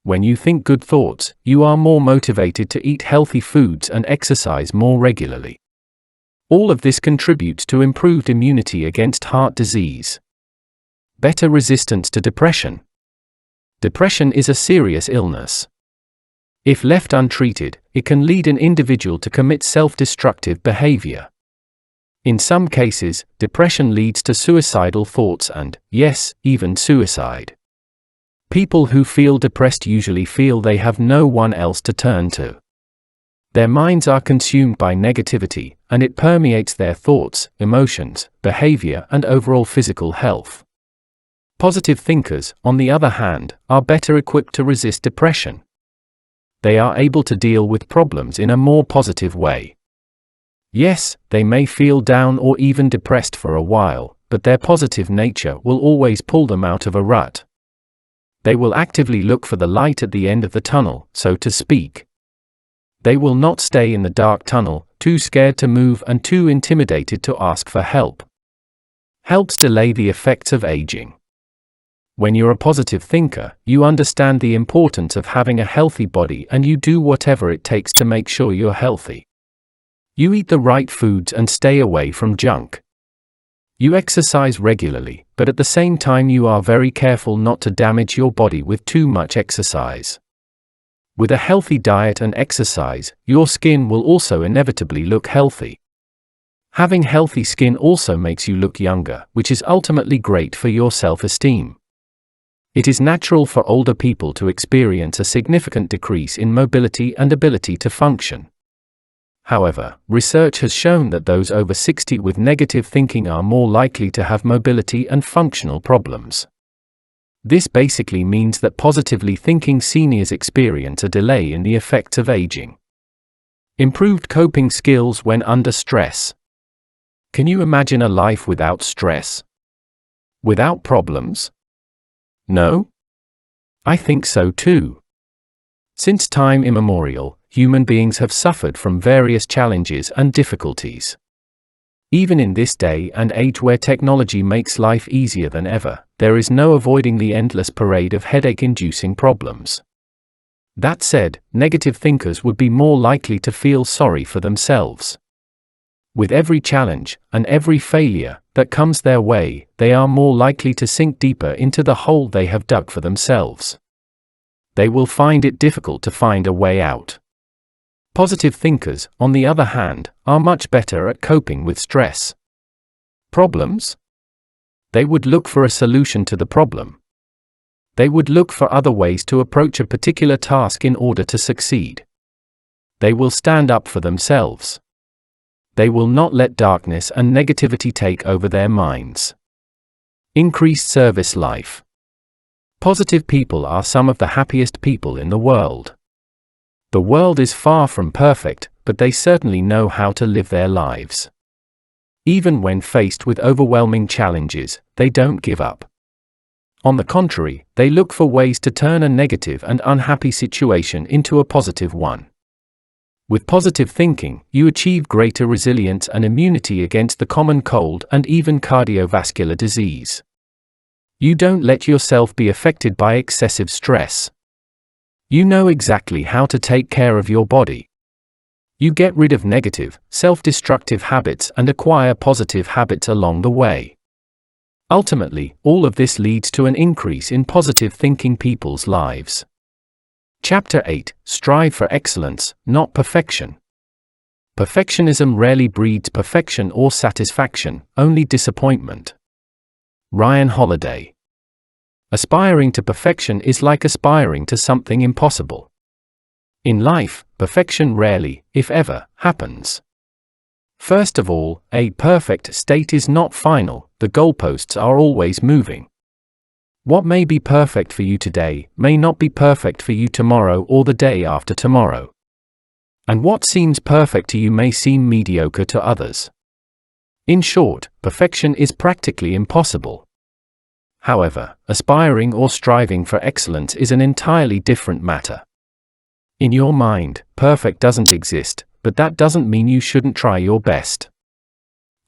When you think good thoughts, you are more motivated to eat healthy foods and exercise more regularly. All of this contributes to improved immunity against heart disease. Better resistance to depression. Depression is a serious illness. If left untreated, it can lead an individual to commit self-destructive behavior. In some cases, depression leads to suicidal thoughts and, yes, even suicide. People who feel depressed usually feel they have no one else to turn to. Their minds are consumed by negativity, and it permeates their thoughts, emotions, behavior, and overall physical health. Positive thinkers, on the other hand, are better equipped to resist depression. They are able to deal with problems in a more positive way. Yes, they may feel down or even depressed for a while, but their positive nature will always pull them out of a rut. They will actively look for the light at the end of the tunnel, so to speak. They will not stay in the dark tunnel, too scared to move and too intimidated to ask for help. Helps delay the effects of aging. When you're a positive thinker, you understand the importance of having a healthy body and you do whatever it takes to make sure you're healthy. You eat the right foods and stay away from junk. You exercise regularly, but at the same time you are very careful not to damage your body with too much exercise. With a healthy diet and exercise, your skin will also inevitably look healthy. Having healthy skin also makes you look younger, which is ultimately great for your self-esteem. It is natural for older people to experience a significant decrease in mobility and ability to function. However, research has shown that those over 60 with negative thinking are more likely to have mobility and functional problems. This basically means that positively thinking seniors experience a delay in the effects of aging. Improved coping skills when under stress. Can you imagine a life without stress? Without problems? No? I think so too. Since time immemorial, human beings have suffered from various challenges and difficulties. Even in this day and age where technology makes life easier than ever, there is no avoiding the endless parade of headache-inducing problems. That said, negative thinkers would be more likely to feel sorry for themselves. With every challenge and every failure that comes their way, they are more likely to sink deeper into the hole they have dug for themselves. They will find it difficult to find a way out. Positive thinkers, on the other hand, are much better at coping with stress. Problems? They would look for a solution to the problem. They would look for other ways to approach a particular task in order to succeed. They will stand up for themselves. They will not let darkness and negativity take over their minds. Increased service life. Positive people are some of the happiest people in the world. The world is far from perfect, but they certainly know how to live their lives. Even when faced with overwhelming challenges, they don't give up. On the contrary, they look for ways to turn a negative and unhappy situation into a positive one. With positive thinking, you achieve greater resilience and immunity against the common cold and even cardiovascular disease. You don't let yourself be affected by excessive stress. You know exactly how to take care of your body. You get rid of negative, self-destructive habits and acquire positive habits along the way. Ultimately, all of this leads to an increase in positive thinking people's lives. Chapter 8. Strive for excellence, not perfection. Perfectionism rarely breeds perfection or satisfaction, only disappointment. Ryan Holiday. Aspiring to perfection is like aspiring to something impossible. In life, perfection rarely, if ever, happens. First of all, a perfect state is not final, the goalposts are always moving. What may be perfect for you today may not be perfect for you tomorrow or the day after tomorrow. And what seems perfect to you may seem mediocre to others. In short, perfection is practically impossible. However, aspiring or striving for excellence is an entirely different matter. In your mind, perfect doesn't exist, but that doesn't mean you shouldn't try your best.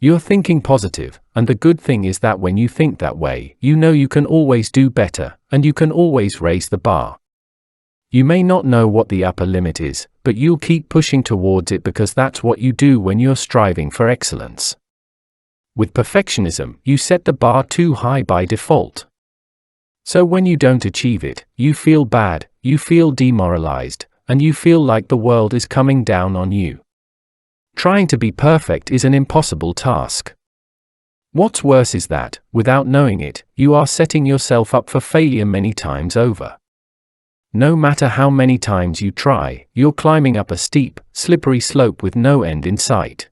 You're thinking positive, and the good thing is that when you think that way, you know you can always do better, and you can always raise the bar. You may not know what the upper limit is, but you'll keep pushing towards it because that's what you do when you're striving for excellence. With perfectionism, you set the bar too high by default. So when you don't achieve it, you feel bad, you feel demoralized, and you feel like the world is coming down on you. Trying to be perfect is an impossible task. What's worse is that, without knowing it, you are setting yourself up for failure many times over. No matter how many times you try, you're climbing up a steep, slippery slope with no end in sight.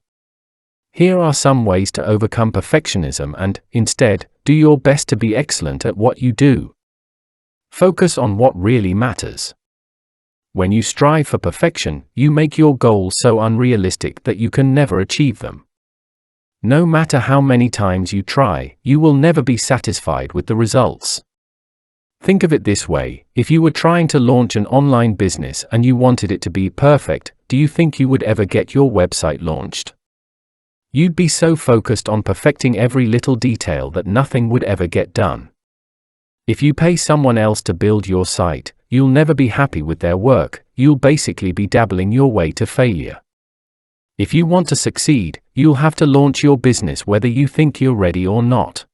Here are some ways to overcome perfectionism and, instead, do your best to be excellent at what you do. Focus on what really matters. When you strive for perfection, you make your goals so unrealistic that you can never achieve them. No matter how many times you try, you will never be satisfied with the results. Think of it this way: if you were trying to launch an online business and you wanted it to be perfect, do you think you would ever get your website launched? You'd be so focused on perfecting every little detail that nothing would ever get done. If you pay someone else to build your site, you'll never be happy with their work, you'll basically be dabbling your way to failure. If you want to succeed, you'll have to launch your business whether you think you're ready or not.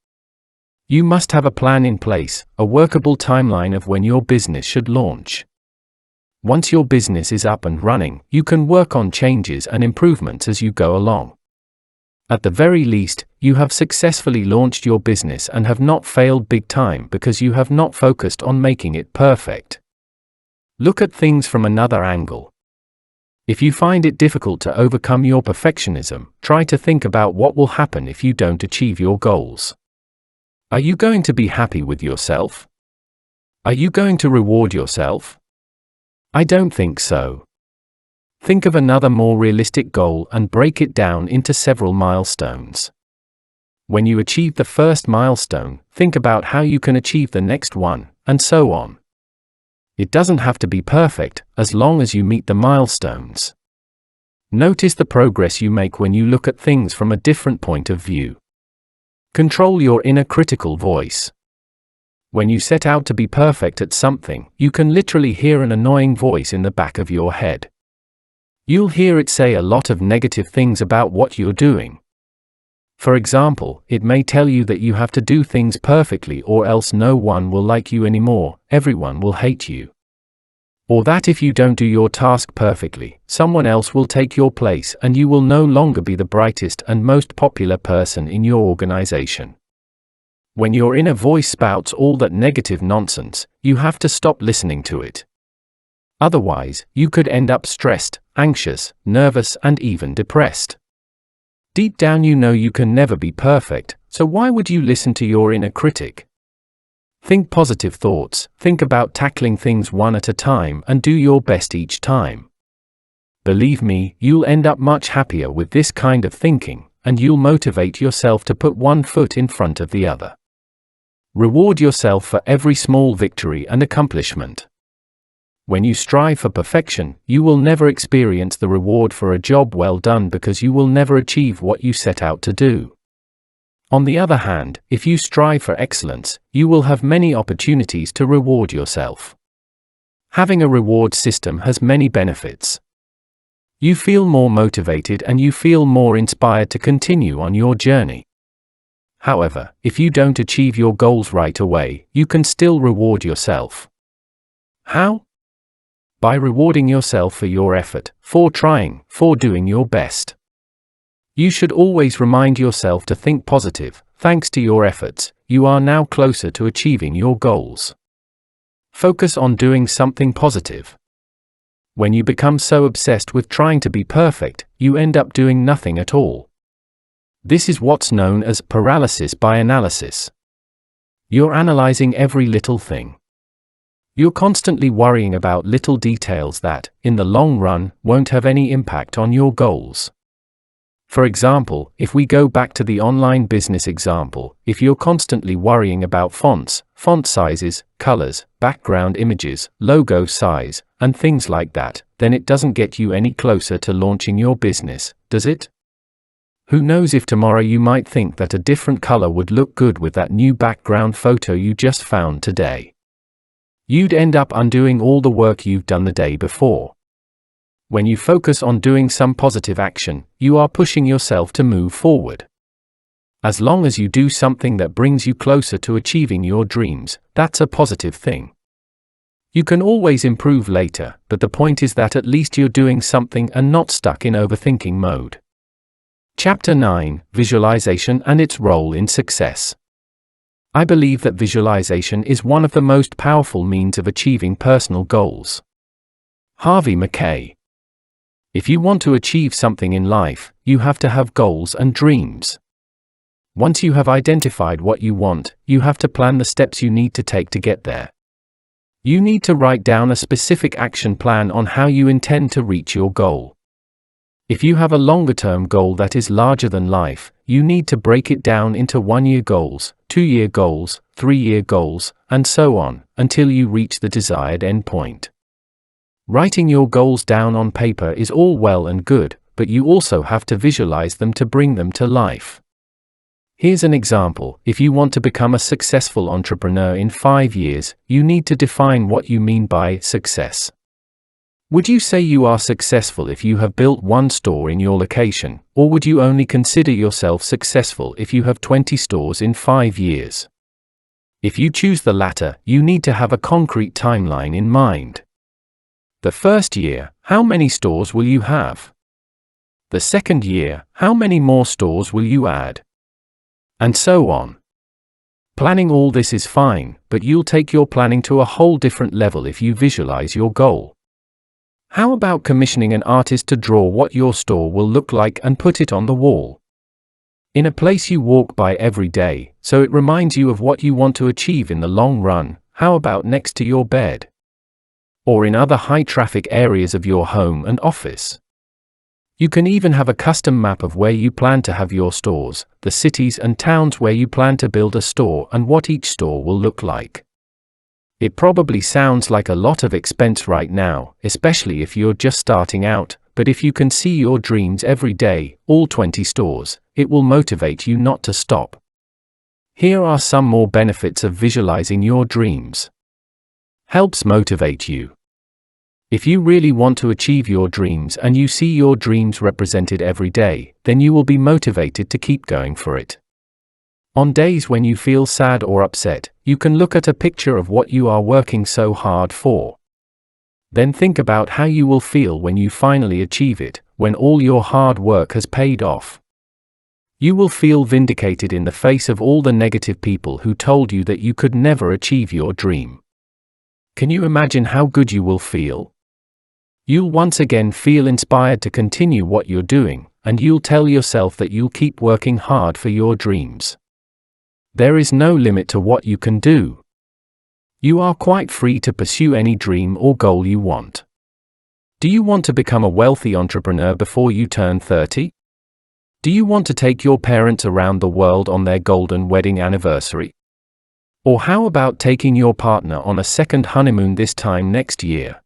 You must have a plan in place, a workable timeline of when your business should launch. Once your business is up and running, you can work on changes and improvements as you go along. At the very least, you have successfully launched your business and have not failed big time because you have not focused on making it perfect. Look at things from another angle. If you find it difficult to overcome your perfectionism, try to think about what will happen if you don't achieve your goals. Are you going to be happy with yourself? Are you going to reward yourself? I don't think so. Think of another more realistic goal and break it down into several milestones. When you achieve the first milestone, think about how you can achieve the next one, and so on. It doesn't have to be perfect, as long as you meet the milestones. Notice the progress you make when you look at things from a different point of view. Control your inner critical voice. When you set out to be perfect at something, you can literally hear an annoying voice in the back of your head. You'll hear it say a lot of negative things about what you're doing. For example, it may tell you that you have to do things perfectly or else no one will like you anymore, everyone will hate you. Or that if you don't do your task perfectly, someone else will take your place and you will no longer be the brightest and most popular person in your organization. When your inner voice spouts all that negative nonsense, you have to stop listening to it. Otherwise, you could end up stressed, anxious, nervous, and even depressed. Deep down you know you can never be perfect, so why would you listen to your inner critic? Think positive thoughts, think about tackling things one at a time and do your best each time. Believe me, you'll end up much happier with this kind of thinking, and you'll motivate yourself to put one foot in front of the other. Reward yourself for every small victory and accomplishment. When you strive for perfection, you will never experience the reward for a job well done because you will never achieve what you set out to do. On the other hand, if you strive for excellence, you will have many opportunities to reward yourself. Having a reward system has many benefits. You feel more motivated and you feel more inspired to continue on your journey. However, if you don't achieve your goals right away, you can still reward yourself. How? By rewarding yourself for your effort, for trying, for doing your best. You should always remind yourself to think positive. Thanks to your efforts, you are now closer to achieving your goals. Focus on doing something positive. When you become so obsessed with trying to be perfect, you end up doing nothing at all. This is what's known as paralysis by analysis. You're analyzing every little thing. You're constantly worrying about little details that, in the long run, won't have any impact on your goals. For example, if we go back to the online business example, if you're constantly worrying about fonts, font sizes, colors, background images, logo size, and things like that, then it doesn't get you any closer to launching your business, does it? Who knows if tomorrow you might think that a different color would look good with that new background photo you just found today. You'd end up undoing all the work you've done the day before. When you focus on doing some positive action, you are pushing yourself to move forward. As long as you do something that brings you closer to achieving your dreams, that's a positive thing. You can always improve later, but the point is that at least you're doing something and not stuck in overthinking mode. Chapter 9: Visualization and its role in success. I believe that visualization is one of the most powerful means of achieving personal goals. Harvey Mackay. If you want to achieve something in life, you have to have goals and dreams. Once you have identified what you want, you have to plan the steps you need to take to get there. You need to write down a specific action plan on how you intend to reach your goal. If you have a longer-term goal that is larger than life, you need to break it down into 1-year goals, 2-year goals, 3-year goals, and so on, until you reach the desired endpoint. Writing your goals down on paper is all well and good, but you also have to visualize them to bring them to life. Here's an example: if you want to become a successful entrepreneur in 5 years, you need to define what you mean by success. Would you say you are successful if you have built 1 store in your location, or would you only consider yourself successful if you have 20 stores in 5 years? If you choose the latter, you need to have a concrete timeline in mind. The first year, how many stores will you have? The second year, how many more stores will you add? And so on. Planning all this is fine, but you'll take your planning to a whole different level if you visualize your goal. How about commissioning an artist to draw what your store will look like and put it on the wall? In a place you walk by every day, so it reminds you of what you want to achieve in the long run. How about next to your bed? Or in other high-traffic areas of your home and office? You can even have a custom map of where you plan to have your stores, the cities and towns where you plan to build a store and what each store will look like. It probably sounds like a lot of expense right now, especially if you're just starting out, but if you can see your dreams every day, all 20 stores, it will motivate you not to stop. Here are some more benefits of visualizing your dreams. Helps motivate you. If you really want to achieve your dreams and you see your dreams represented every day, then you will be motivated to keep going for it. On days when you feel sad or upset, you can look at a picture of what you are working so hard for. Then think about how you will feel when you finally achieve it, when all your hard work has paid off. You will feel vindicated in the face of all the negative people who told you that you could never achieve your dream. Can you imagine how good you will feel? You'll once again feel inspired to continue what you're doing, and you'll tell yourself that you'll keep working hard for your dreams. There is no limit to what you can do. You are quite free to pursue any dream or goal you want. Do you want to become a wealthy entrepreneur before you turn 30? Do you want to take your parents around the world on their golden wedding anniversary? Or how about taking your partner on a second honeymoon this time next year?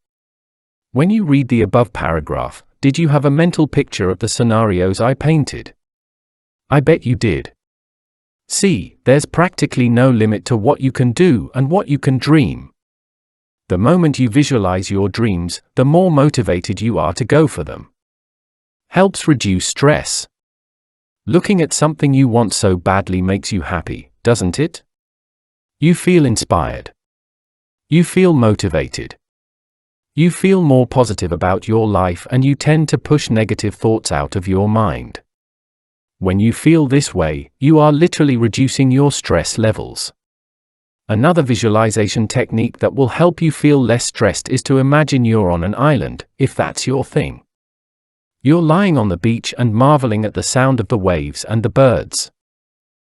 When you read the above paragraph, did you have a mental picture of the scenarios I painted? I bet you did. See, there's practically no limit to what you can do and what you can dream. The moment you visualize your dreams, the more motivated you are to go for them. Helps reduce stress. Looking at something you want so badly makes you happy, doesn't it? You feel inspired. You feel motivated. You feel more positive about your life and you tend to push negative thoughts out of your mind. When you feel this way, you are literally reducing your stress levels. Another visualization technique that will help you feel less stressed is to imagine you're on an island, if that's your thing. You're lying on the beach and marveling at the sound of the waves and the birds.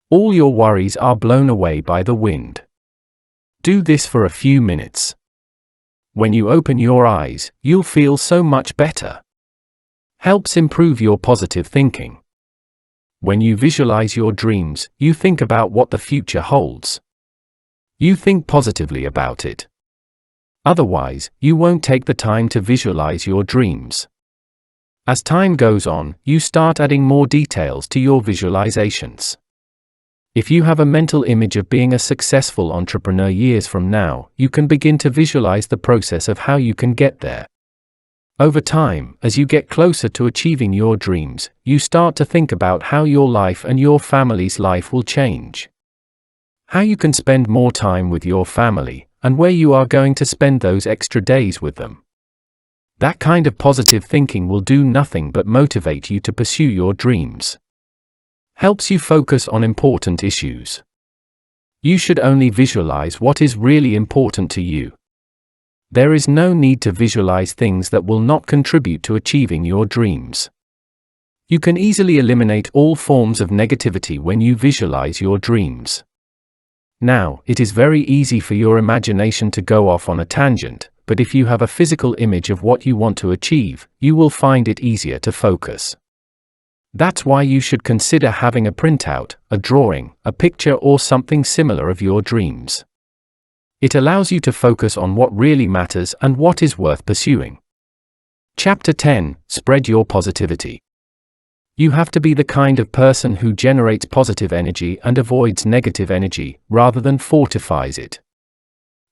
All your worries are blown away by the wind. Do this for a few minutes. When you open your eyes, you'll feel so much better. Helps improve your positive thinking. When you visualize your dreams, you think about what the future holds. You think positively about it. Otherwise, you won't take the time to visualize your dreams. As time goes on, you start adding more details to your visualizations. If you have a mental image of being a successful entrepreneur years from now, you can begin to visualize the process of how you can get there. Over time, as you get closer to achieving your dreams, you start to think about how your life and your family's life will change. How you can spend more time with your family, and where you are going to spend those extra days with them. That kind of positive thinking will do nothing but motivate you to pursue your dreams. Helps you focus on important issues. You should only visualize what is really important to you. There is no need to visualize things that will not contribute to achieving your dreams. You can easily eliminate all forms of negativity when you visualize your dreams. Now, it is very easy for your imagination to go off on a tangent, but if you have a physical image of what you want to achieve, you will find it easier to focus. That's why you should consider having a printout, a drawing, a picture or something similar of your dreams. It allows you to focus on what really matters and what is worth pursuing. Chapter 10. Spread your positivity. You have to be the kind of person who generates positive energy and avoids negative energy, rather than fortifies it.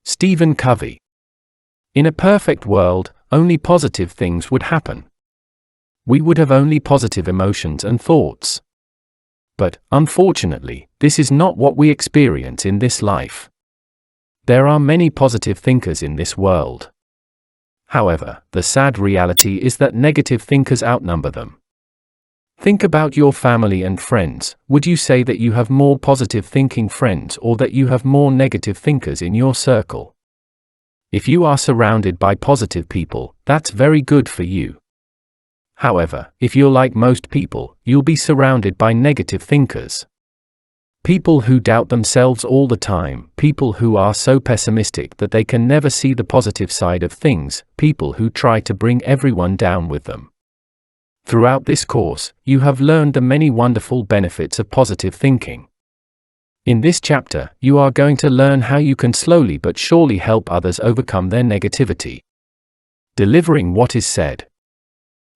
Stephen Covey. In a perfect world, only positive things would happen. We would have only positive emotions and thoughts. But, unfortunately, this is not what we experience in this life. There are many positive thinkers in this world. However, the sad reality is that negative thinkers outnumber them. Think about your family and friends. Would you say that you have more positive thinking friends or that you have more negative thinkers in your circle? If you are surrounded by positive people, that's very good for you. However, if you're like most people, you'll be surrounded by negative thinkers. People who doubt themselves all the time, people who are so pessimistic that they can never see the positive side of things, people who try to bring everyone down with them. Throughout this course, you have learned the many wonderful benefits of positive thinking. In this chapter, you are going to learn how you can slowly but surely help others overcome their negativity. Delivering what is said.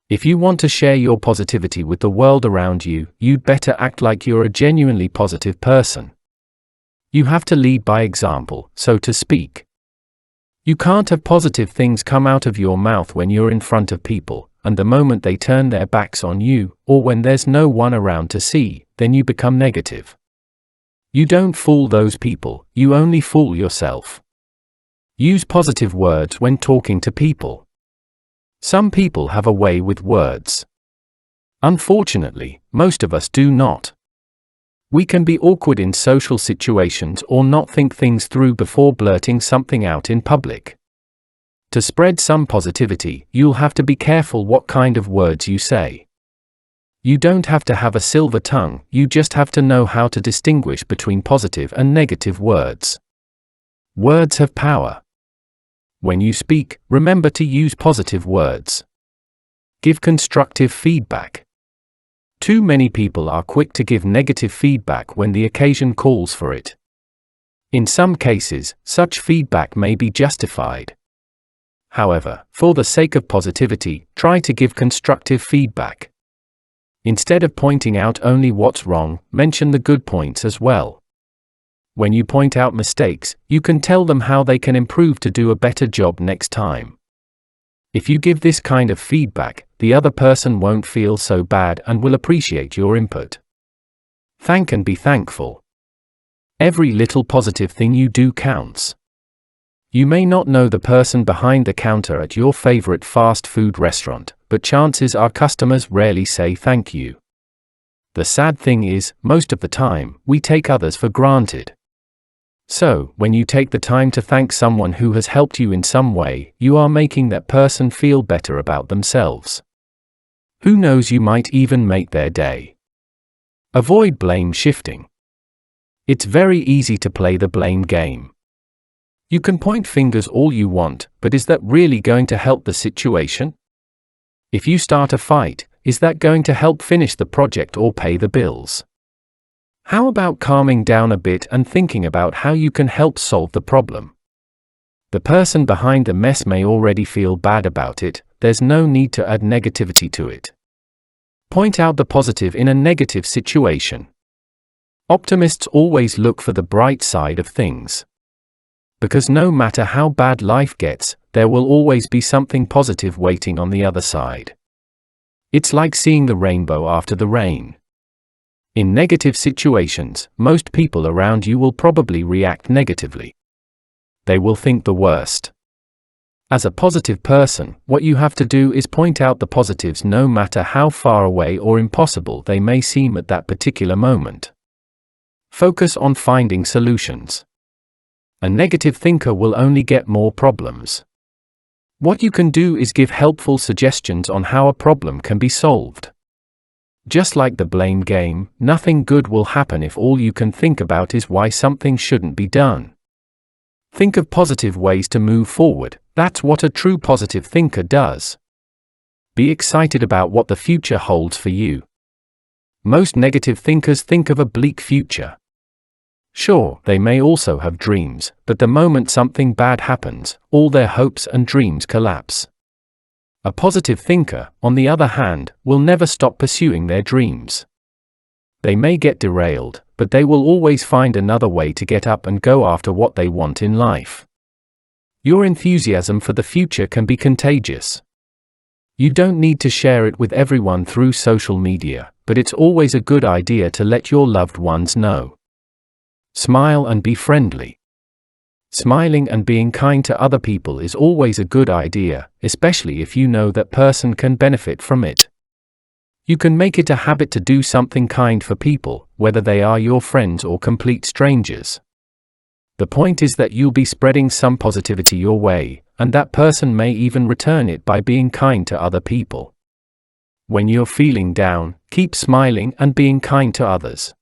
If you want to share your positivity with the world around you, you'd better act like you're a genuinely positive person. You have to lead by example, so to speak. You can't have positive things come out of your mouth when you're in front of people, and the moment they turn their backs on you, or when there's no one around to see, then you become negative. You don't fool those people, you only fool yourself. Use positive words when talking to people. Some people have a way with words. Unfortunately, most of us do not. We can be awkward in social situations or not think things through before blurting something out in public. To spread some positivity, you'll have to be careful what kind of words you say. You don't have to have a silver tongue, you just have to know how to distinguish between positive and negative words. Words have power. When you speak, remember to use positive words. Give constructive feedback. Too many people are quick to give negative feedback when the occasion calls for it. In some cases, such feedback may be justified. However, for the sake of positivity, try to give constructive feedback. Instead of pointing out only what's wrong, mention the good points as well. When you point out mistakes, you can tell them how they can improve to do a better job next time. If you give this kind of feedback, the other person won't feel so bad and will appreciate your input. Thank and be thankful. Every little positive thing you do counts. You may not know the person behind the counter at your favorite fast food restaurant, but chances are customers rarely say thank you. The sad thing is, most of the time, we take others for granted. So, when you take the time to thank someone who has helped you in some way, you are making that person feel better about themselves. Who knows, you might even make their day. Avoid blame shifting. It's very easy to play the blame game. You can point fingers all you want, but is that really going to help the situation? If you start a fight, is that going to help finish the project or pay the bills? How about calming down a bit and thinking about how you can help solve the problem? The person behind the mess may already feel bad about it, there's no need to add negativity to it. Point out the positive in a negative situation. Optimists always look for the bright side of things. Because no matter how bad life gets, there will always be something positive waiting on the other side. It's like seeing the rainbow after the rain. In negative situations, most people around you will probably react negatively. They will think the worst. As a positive person, what you have to do is point out the positives no matter how far away or impossible they may seem at that particular moment. Focus on finding solutions. A negative thinker will only get more problems. What you can do is give helpful suggestions on how a problem can be solved. Just like the blame game, nothing good will happen if all you can think about is why something shouldn't be done. Think of positive ways to move forward, that's what a true positive thinker does. Be excited about what the future holds for you. Most negative thinkers think of a bleak future. Sure, they may also have dreams, but the moment something bad happens, all their hopes and dreams collapse. A positive thinker, on the other hand, will never stop pursuing their dreams. They may get derailed, but they will always find another way to get up and go after what they want in life. Your enthusiasm for the future can be contagious. You don't need to share it with everyone through social media, but it's always a good idea to let your loved ones know. Smile and be friendly. Smiling and being kind to other people is always a good idea, especially if you know that person can benefit from it. You can make it a habit to do something kind for people, whether they are your friends or complete strangers. The point is that you'll be spreading some positivity your way, and that person may even return it by being kind to other people. When you're feeling down, keep smiling and being kind to others.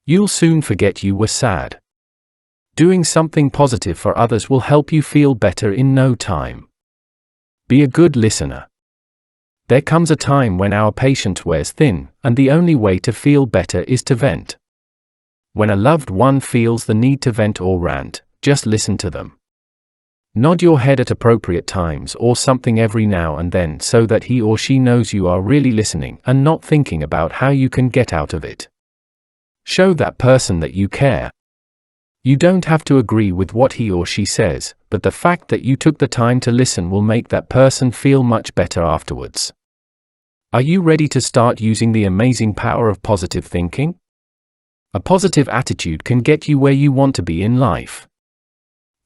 You'll soon forget you were sad. Doing something positive for others will help you feel better in no time. Be a good listener. There comes a time when our patience wears thin, and the only way to feel better is to vent. When a loved one feels the need to vent or rant, just listen to them. Nod your head at appropriate times or something every now and then so that he or she knows you are really listening and not thinking about how you can get out of it. Show that person that you care. You don't have to agree with what he or she says, but the fact that you took the time to listen will make that person feel much better afterwards. Are you ready to start using the amazing power of positive thinking? A positive attitude can get you where you want to be in life.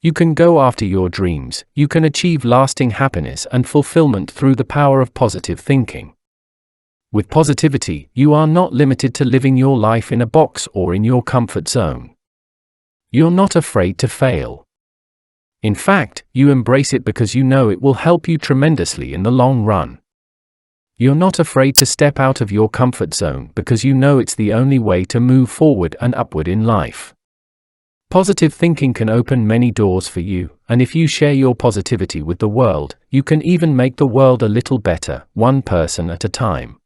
You can go after your dreams, you can achieve lasting happiness and fulfillment through the power of positive thinking. With positivity, you are not limited to living your life in a box or in your comfort zone. You're not afraid to fail. In fact, you embrace it because you know it will help you tremendously in the long run. You're not afraid to step out of your comfort zone because you know it's the only way to move forward and upward in life. Positive thinking can open many doors for you, and if you share your positivity with the world, you can even make the world a little better, one person at a time.